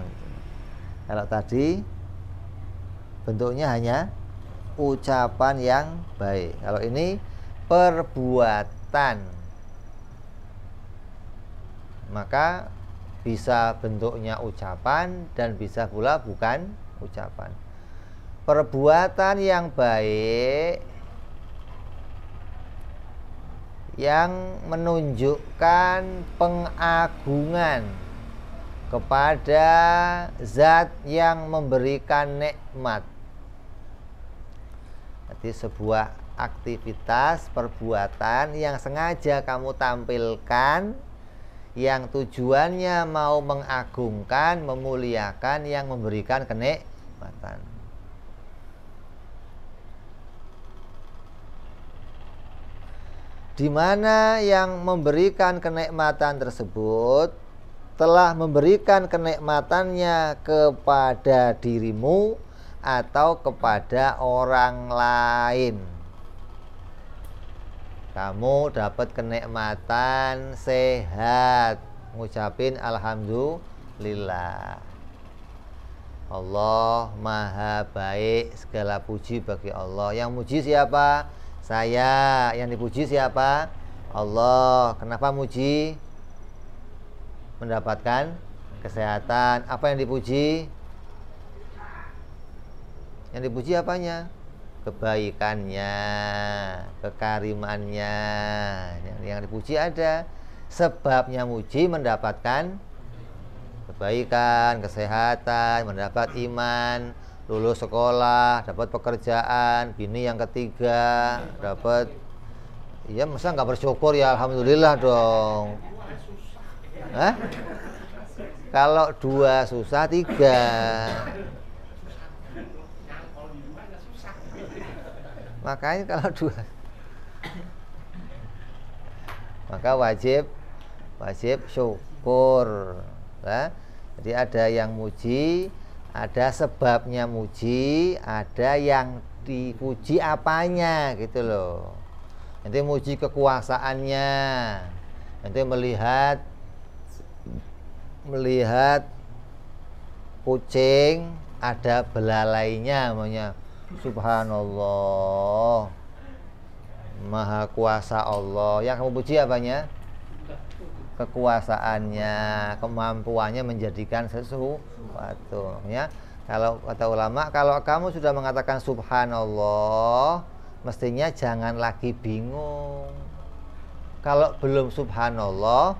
Speaker 1: Kalau tadi bentuknya hanya ucapan yang baik. Kalau ini perbuatan, maka bisa bentuknya ucapan dan bisa pula bukan ucapan. Perbuatan yang baik yang menunjukkan pengagungan kepada zat yang memberikan nikmat. Jadi sebuah aktivitas perbuatan yang sengaja kamu tampilkan, yang tujuannya mau mengagungkan, memuliakan yang memberikan kenikmatan. Di mana yang memberikan kenikmatan tersebut telah memberikan kenikmatannya kepada dirimu atau kepada orang lain. Kamu dapat kenikmatan sehat, ngucapin alhamdulillah. Allah maha baik, segala puji bagi Allah. Yang muji siapa? Saya. Yang dipuji siapa? Allah. Kenapa muji? Mendapatkan kesehatan. Apa yang dipuji? Yang dipuji apanya? Kebaikannya, kekarimannya. Yang dipuji ada. Sebabnya muji mendapatkan kebaikan, kesehatan, mendapat iman, lulus sekolah, dapat pekerjaan, bini yang ketiga, dapat. Iya, masa nggak bersyukur ya? Alhamdulillah dong. Hah? Kalau 2 susah 3. Makanya kalau 2, maka wajib syukur. Nah, jadi ada yang muji, ada sebabnya muji, ada yang dipuji apanya gitu loh. Nanti muji kekuasaannya, nanti melihat kucing ada belalainya, namanya subhanallah, maha kuasa Allah. Yang kamu puji apanya? Kekuasaannya, kemampuannya menjadikan sesuatu ya. Kalau kata ulama, kalau kamu sudah mengatakan subhanallah, mestinya jangan lagi bingung. Kalau belum subhanallah,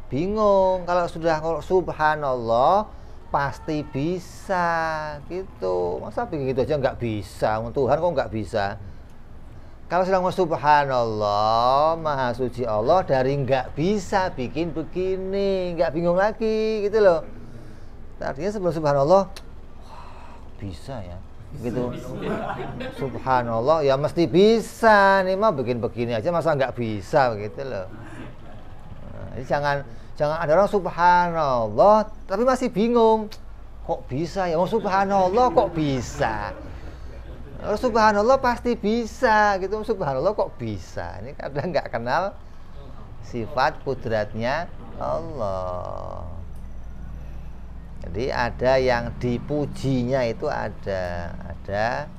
Speaker 1: bingung. Kalau subhanallah, pasti bisa gitu. Masa bikin gitu aja nggak bisa? Tuhan kok nggak bisa? Kalau sedang mau subhanallah, maha suci Allah, dari nggak bisa bikin begini, nggak bingung lagi gitu loh. Artinya sebelum subhanallah, bisa ya gitu. Subhanallah ya mesti bisa nih, mah bikin begini aja masa nggak bisa gitu loh. Nah, jadi jangan ada orang subhanallah tapi masih bingung, kok bisa ya? Mau subhanallah kok bisa? Subhanallah pasti bisa gitu. Subhanallah kok bisa? Ini kadang nggak kenal sifat kudratnya Allah. Jadi ada yang dipujinya itu ada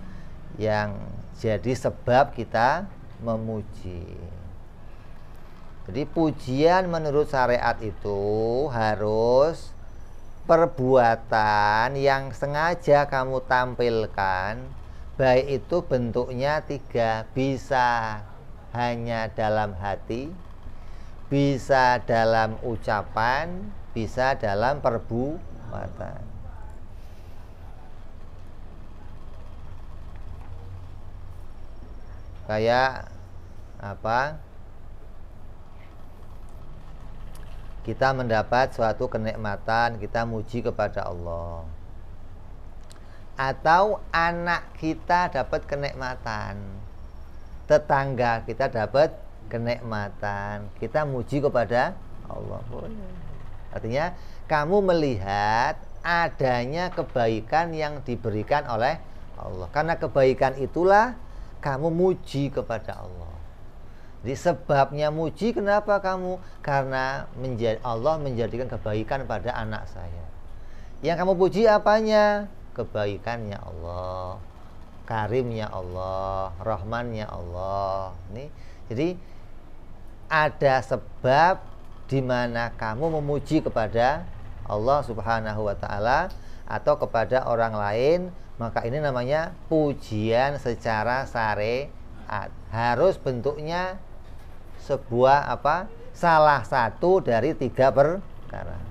Speaker 1: yang jadi sebab kita memuji. Jadi pujian menurut syariat itu harus perbuatan yang sengaja kamu tampilkan, baik itu bentuknya 3, bisa hanya dalam hati, bisa dalam ucapan, bisa dalam perbuatan. Kayak apa? Kita mendapat suatu kenikmatan, kita muji kepada Allah. Atau anak kita dapat kenikmatan, tetangga kita dapat kenikmatan, kita muji kepada Allah. Artinya kamu melihat adanya kebaikan yang diberikan oleh Allah. Karena kebaikan itulah kamu muji kepada Allah. Jadi sebabnya muji, kenapa kamu? Karena Allah menjadikan kebaikan pada anak saya. Yang kamu puji apanya? Kebaikannya Allah, karimnya Allah, rahmannya Allah. Ini jadi ada sebab di mana kamu memuji kepada Allah Subhanahu wa taala atau kepada orang lain, maka ini namanya pujian secara syariat. Harus bentuknya sebuah apa? Salah satu dari 3 perkara.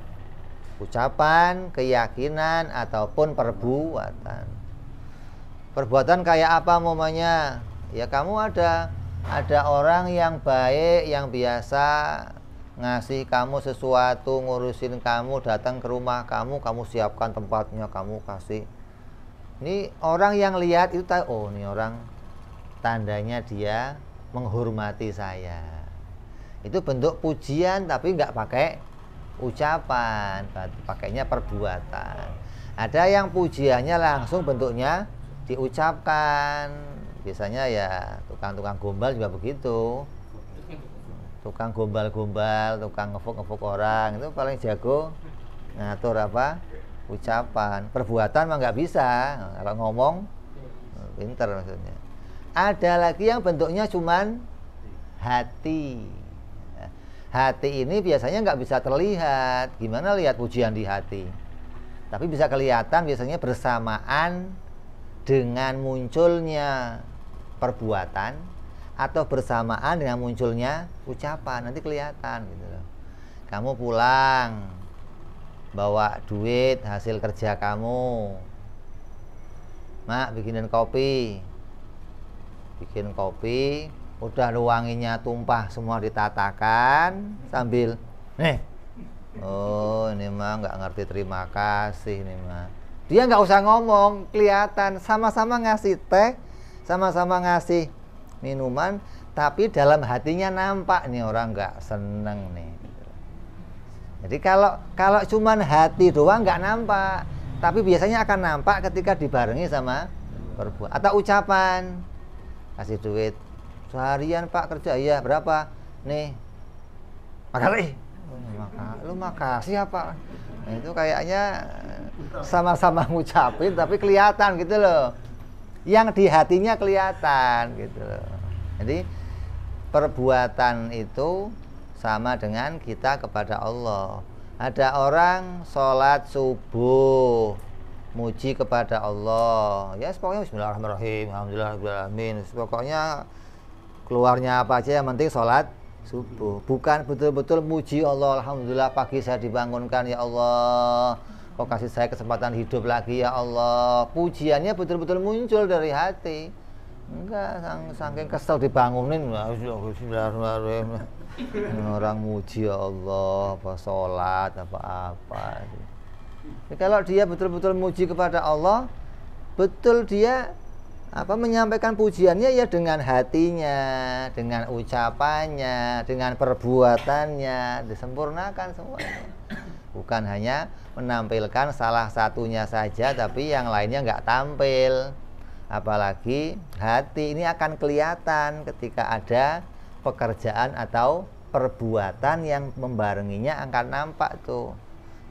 Speaker 1: Ucapan, keyakinan, ataupun perbuatan. Perbuatan kayak apa umpamanya? Ya kamu ada orang yang baik, yang biasa ngasih kamu sesuatu, ngurusin kamu, datang ke rumah kamu siapkan tempatnya, kamu kasih. Ini orang yang lihat itu tahu, oh ini orang tandanya dia menghormati saya. Itu bentuk pujian tapi nggak pakai ucapan, pakainya perbuatan. Ada yang pujiannya langsung bentuknya diucapkan. Biasanya ya tukang-tukang gombal juga begitu. Tukang gombal-gombal, tukang ngefuk-ngefuk orang itu paling jago ngatur apa? Ucapan. Perbuatan mah nggak bisa. Kalau ngomong pinter maksudnya. ada lagi yang bentuknya cuman hati. Hati ini biasanya nggak bisa terlihat. Gimana lihat pujian di hati? Tapi bisa kelihatan biasanya bersamaan dengan munculnya perbuatan atau bersamaan dengan munculnya ucapan. Nanti kelihatan gitu loh. Kamu pulang bawa duit hasil kerja kamu, mak bikinin kopi, bikin kopi, udah wanginya tumpah semua ditatakan sambil oh ini mah nggak ngerti terima kasih nih mah. Dia nggak usah ngomong, kelihatan sama-sama ngasih teh, sama-sama ngasih minuman, tapi dalam hatinya nampak nih orang nggak seneng nih. Jadi kalau cuman hati doang nggak nampak, tapi biasanya akan nampak ketika dibarengi sama perbuatan atau ucapan. Kasih duit seharian pak kerja, iya berapa nih, makasih. Lu makasih apa? Nah, itu kayaknya sama-sama ngucapin tapi kelihatan gitu loh, yang di hatinya kelihatan gitu loh. Jadi perbuatan itu sama dengan kita kepada Allah. Ada orang sholat subuh muji kepada Allah, ya pokoknya bismillahirrahmanirrahim, alhamdulillahirrahmanirrahim, pokoknya keluarnya apa aja yang penting sholat subuh. Bukan betul-betul muji Allah, alhamdulillah pagi saya dibangunkan ya Allah, kau kasih saya kesempatan hidup lagi ya Allah. Pujiannya betul-betul muncul dari hati. Enggak, saking kesel dibangunin bismillahirrahmanirrahim. Orang muji ya Allah, apa sholat, apa-apa. Ya, kalau dia betul-betul muji kepada Allah, betul dia menyampaikan pujiannya ya dengan hatinya, dengan ucapannya, dengan perbuatannya, disempurnakan semuanya. Bukan hanya menampilkan salah satunya saja, tapi yang lainnya nggak tampil. Apalagi hati ini akan kelihatan ketika ada pekerjaan atau perbuatan yang membarenginya akan nampak tuh.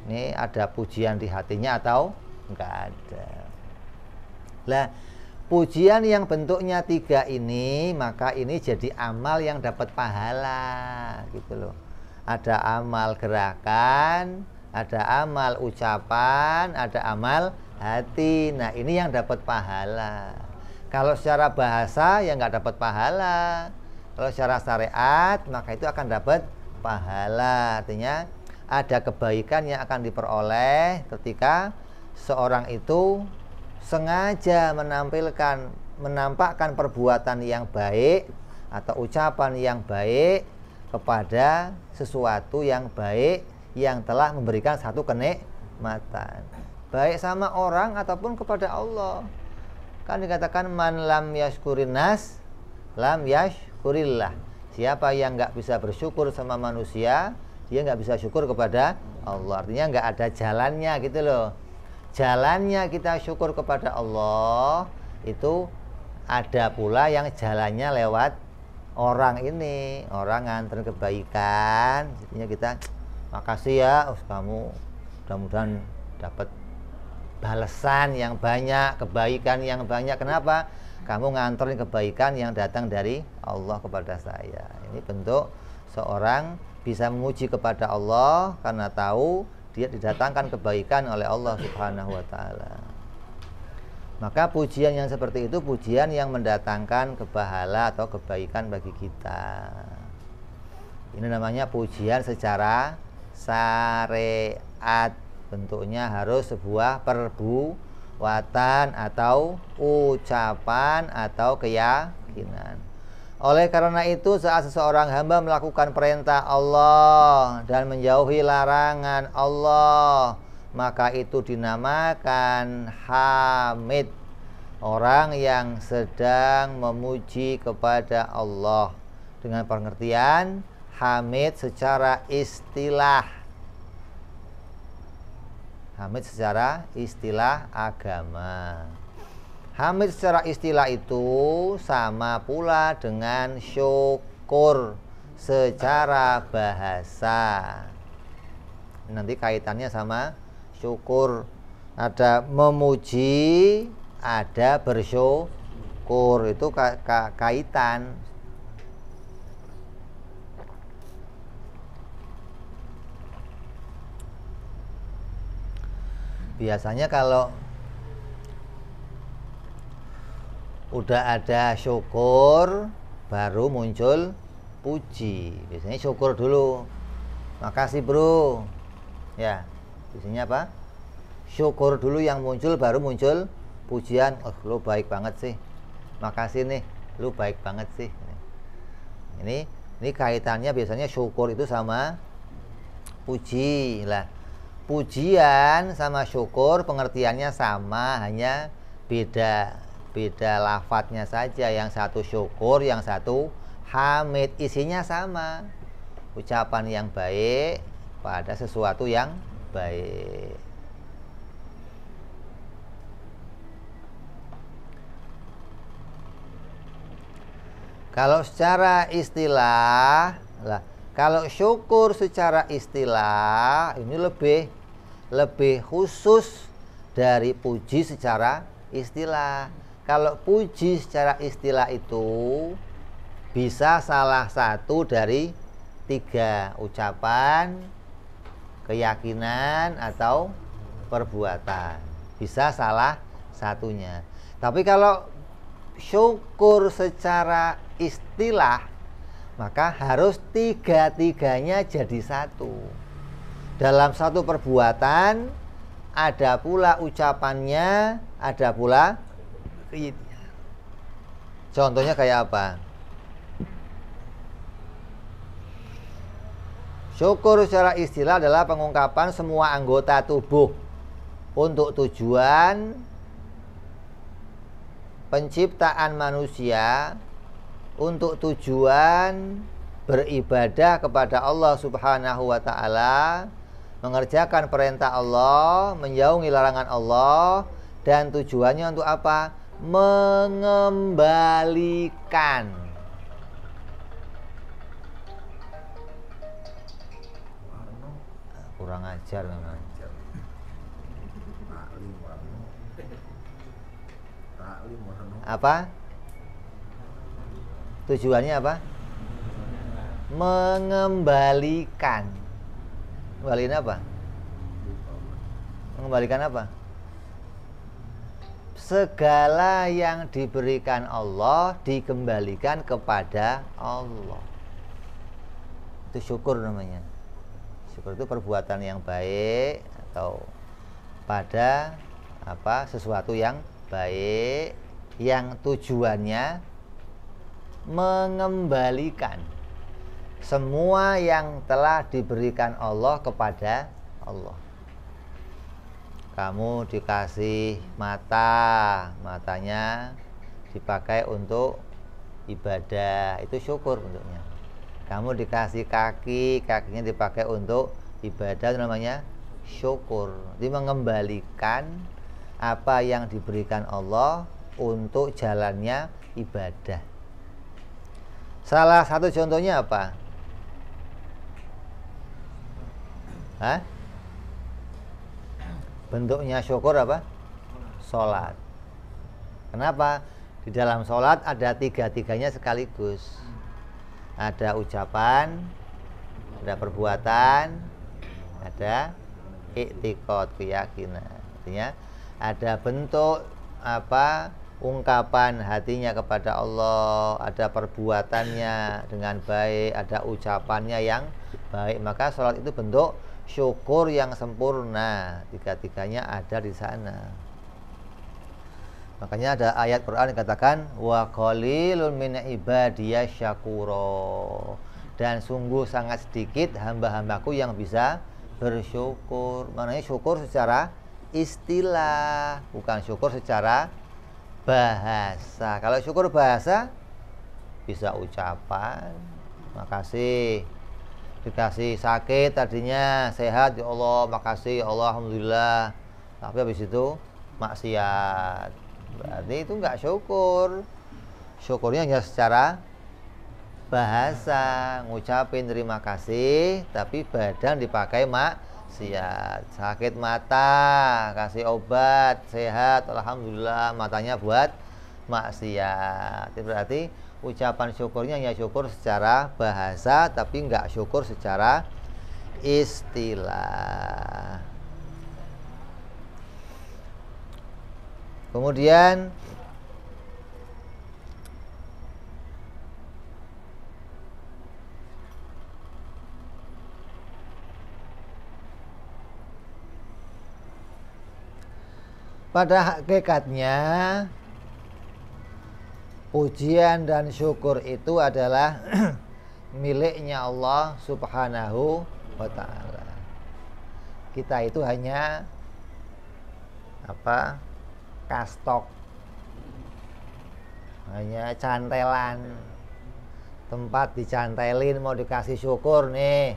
Speaker 1: Ini ada pujian di hatinya atau enggak ada. Lah, pujian yang bentuknya 3 ini, maka ini jadi amal yang dapat pahala gitu loh. Ada amal gerakan, ada amal ucapan, ada amal hati. Nah, ini yang dapat pahala. Kalau secara bahasa ya nggak dapat pahala. Kalau secara syariat maka itu akan dapat pahala. Artinya ada kebaikan yang akan diperoleh ketika seorang itu sengaja menampakkan perbuatan yang baik atau ucapan yang baik kepada sesuatu yang baik yang telah memberikan satu kenikmatan, baik sama orang ataupun kepada Allah. Kan dikatakan man lam yashkurin nas lam yashkurillah. Siapa yang nggak bisa bersyukur sama manusia, dia nggak bisa syukur kepada Allah. Artinya nggak ada jalannya gitu loh. Jalannya kita syukur kepada Allah itu ada pula yang jalannya lewat orang ini, orang nganterin kebaikan. Jadinya kita makasih ya kamu, mudah-mudahan dapat balasan yang banyak, kebaikan yang banyak. Kenapa? Kamu nganterin kebaikan yang datang dari Allah kepada saya. Ini bentuk seorang bisa memuji kepada Allah karena tahu dia didatangkan kebaikan oleh Allah Subhanahu wa ta'ala. Maka pujian yang seperti itu pujian yang mendatangkan kebahala atau kebaikan bagi kita. Ini namanya pujian secara syariat. Bentuknya harus sebuah perbuatan atau ucapan atau keyakinan. Oleh karena itu saat seseorang hamba melakukan perintah Allah dan menjauhi larangan Allah, maka itu dinamakan hamid. Orang yang sedang memuji kepada Allah dengan pengertian hamid secara istilah. Hamid secara istilah agama. Hamid secara istilah itu sama pula dengan syukur secara bahasa. Nanti kaitannya sama syukur. Ada memuji, ada syukur itu kaitan. Biasanya kalau udah ada syukur baru muncul puji. Biasanya syukur dulu, makasih bro, ya biasanya apa, syukur dulu yang muncul, baru muncul pujian. Oh lu baik banget sih, makasih nih, lu baik banget sih. Ini kaitannya biasanya syukur itu sama puji lah. Pujian sama syukur pengertiannya sama, hanya beda lafadznya saja. Yang satu syukur, yang satu hamid. Isinya sama, ucapan yang baik pada sesuatu yang baik. Kalau secara istilah lah, kalau syukur secara istilah ini lebih khusus dari puji secara istilah. Kalau puji secara istilah itu bisa salah satu dari 3 ucapan, keyakinan, atau perbuatan. Bisa salah satunya. Tapi kalau syukur secara istilah, maka harus 3-tiganya jadi satu. Dalam satu perbuatan ada pula ucapannya, ada pula contohnya kayak apa? Syukur secara istilah adalah pengungkapan semua anggota tubuh untuk tujuan penciptaan manusia, untuk tujuan beribadah kepada Allah Subhanahu wa Ta'ala, mengerjakan perintah Allah, menjauhi larangan Allah, dan tujuannya untuk apa? Mengembalikan kurang ajar memang. Apa? Tujuannya apa? Mengembalikan. Mengembalikan apa? Mengembalikan apa? Segala yang diberikan Allah dikembalikan kepada Allah. Itu syukur namanya. Syukur itu perbuatan yang baik atau pada apa, sesuatu yang baik yang tujuannya mengembalikan semua yang telah diberikan Allah kepada Allah. Kamu dikasih mata, matanya dipakai untuk ibadah, itu syukur bentuknya. Kamu dikasih kaki, kakinya dipakai untuk ibadah, itu namanya syukur. Jadi mengembalikan apa yang diberikan Allah untuk jalannya ibadah. Salah satu contohnya apa? Hah? Bentuknya syukur apa? Sholat. Kenapa? Di dalam sholat ada 3-tiganya sekaligus. Ada ucapan, ada perbuatan, ada i'tiqad, keyakinan. Artinya ada bentuk apa, ungkapan hatinya kepada Allah, ada perbuatannya dengan baik, ada ucapannya yang baik. Maka sholat itu bentuk syukur yang sempurna. 3-tiganya ada di sana. Makanya ada ayat Quran yang katakan wa qalilun min ibadiyas syakura, dan sungguh sangat sedikit hamba-hambaku yang bisa bersyukur. Maknanya syukur secara istilah, bukan syukur secara bahasa. Kalau syukur bahasa bisa ucapan, makasih, dikasih sakit tadinya sehat, ya Allah makasih, ya Allah alhamdulillah. Tapi habis itu maksiat, berarti itu enggak syukur. Syukurnya hanya secara bahasa, ngucapin terima kasih, tapi badan dipakai maksiat. Sakit mata, kasih obat, sehat, alhamdulillah, matanya buat maksiat. Berarti ucapan syukurnya hanya syukur secara bahasa, tapi enggak syukur secara istilah. Kemudian pada hakikatnya pujian dan syukur itu adalah miliknya Allah Subhanahu wa ta'ala. Kita itu hanya kastok, hanya cantelan, tempat dicantelin. Mau dikasih syukur nih,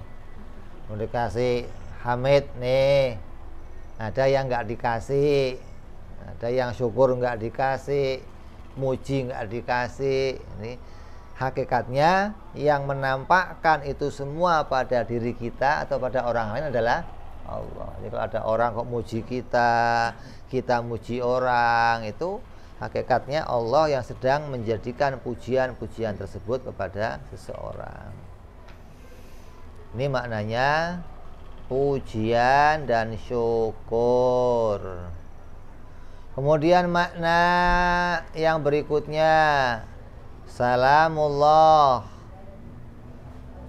Speaker 1: mau dikasih hamid nih, ada yang nggak dikasih, ada yang syukur nggak dikasih, muji nggak dikasih. Ini hakikatnya yang menampakkan itu semua pada diri kita atau pada orang lain adalah Allah. Jadi kalau ada orang kok muji kita, kita muji orang, itu hakikatnya Allah yang sedang menjadikan pujian-pujian tersebut kepada seseorang. Ini maknanya pujian dan syukur. Kemudian makna yang berikutnya, salamullah,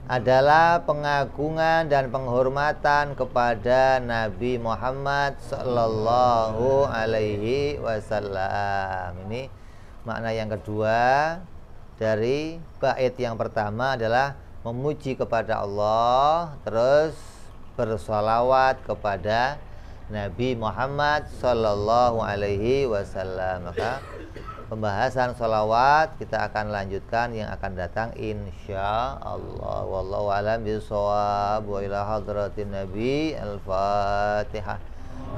Speaker 1: adalah pengagungan dan penghormatan kepada Nabi Muhammad sallallahu alaihi wasallam. Ini makna yang kedua dari bait yang pertama adalah memuji kepada Allah, terus bersolawat kepada Nabi Muhammad sallallahu alaihi wasallam. Maka pembahasan sholawat kita akan lanjutkan yang akan datang insyaallah. Wallahu a'lam bishawab. Wa ila hadratin nabi. Al-Fatihah.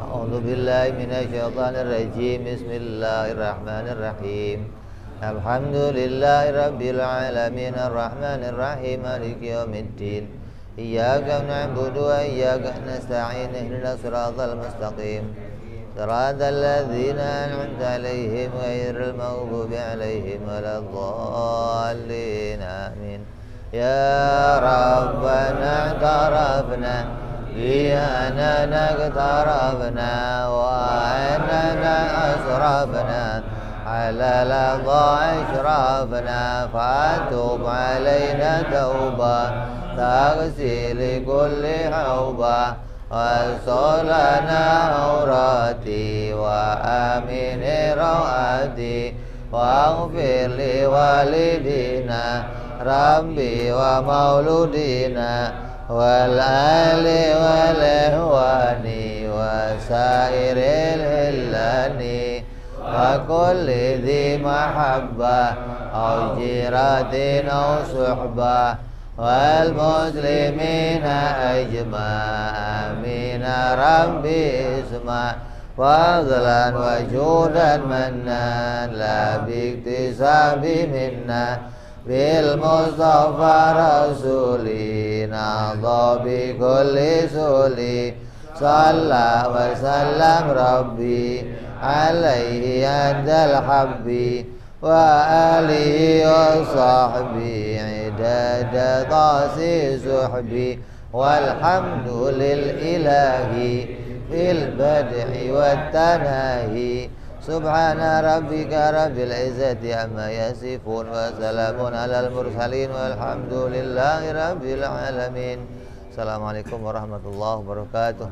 Speaker 1: A'udzu billahi minasyaitonir rajim. Bismillahirrahmanirrahim. Alhamdulillahi rabbil alamin arrahmanir rahim maliki yaumiddin. Iyyaka na'budu wa iyyaka nasta'in ihdinas siratal mustaqim. صراط الذين أنعمت عليهم غير المغضوب عليهم ولا الضالين آمين. يا ربنا اعترفنا بأننا اقترفنا وأننا أسرفنا على لظى أشرفنا فأتوب علينا توبة تغسل كل حوبة وصلنا عوراتي وآمن رواتي واغفر لوالدينا ربي ومولودينا والآل والإخوان وسائر الهلان وكل ذي محبة أو جيرة أو صحبة والمسلمين أجمع آمين ربي اسمع فضلا وجودا منا لا باكتساب منا بالمصطفى رسولي نهضى بكل سولي صلى وسلم ربي عليه عند الحب وآله وصحبه عداد طاسي سحبي والحمد للإله في البدع والتناهي سبحان ربك رب العزة عما يصفون وسلام على المرسلين والحمد لله رب العالمين. Assalamualaikum warahmatullahi wabarakatuh.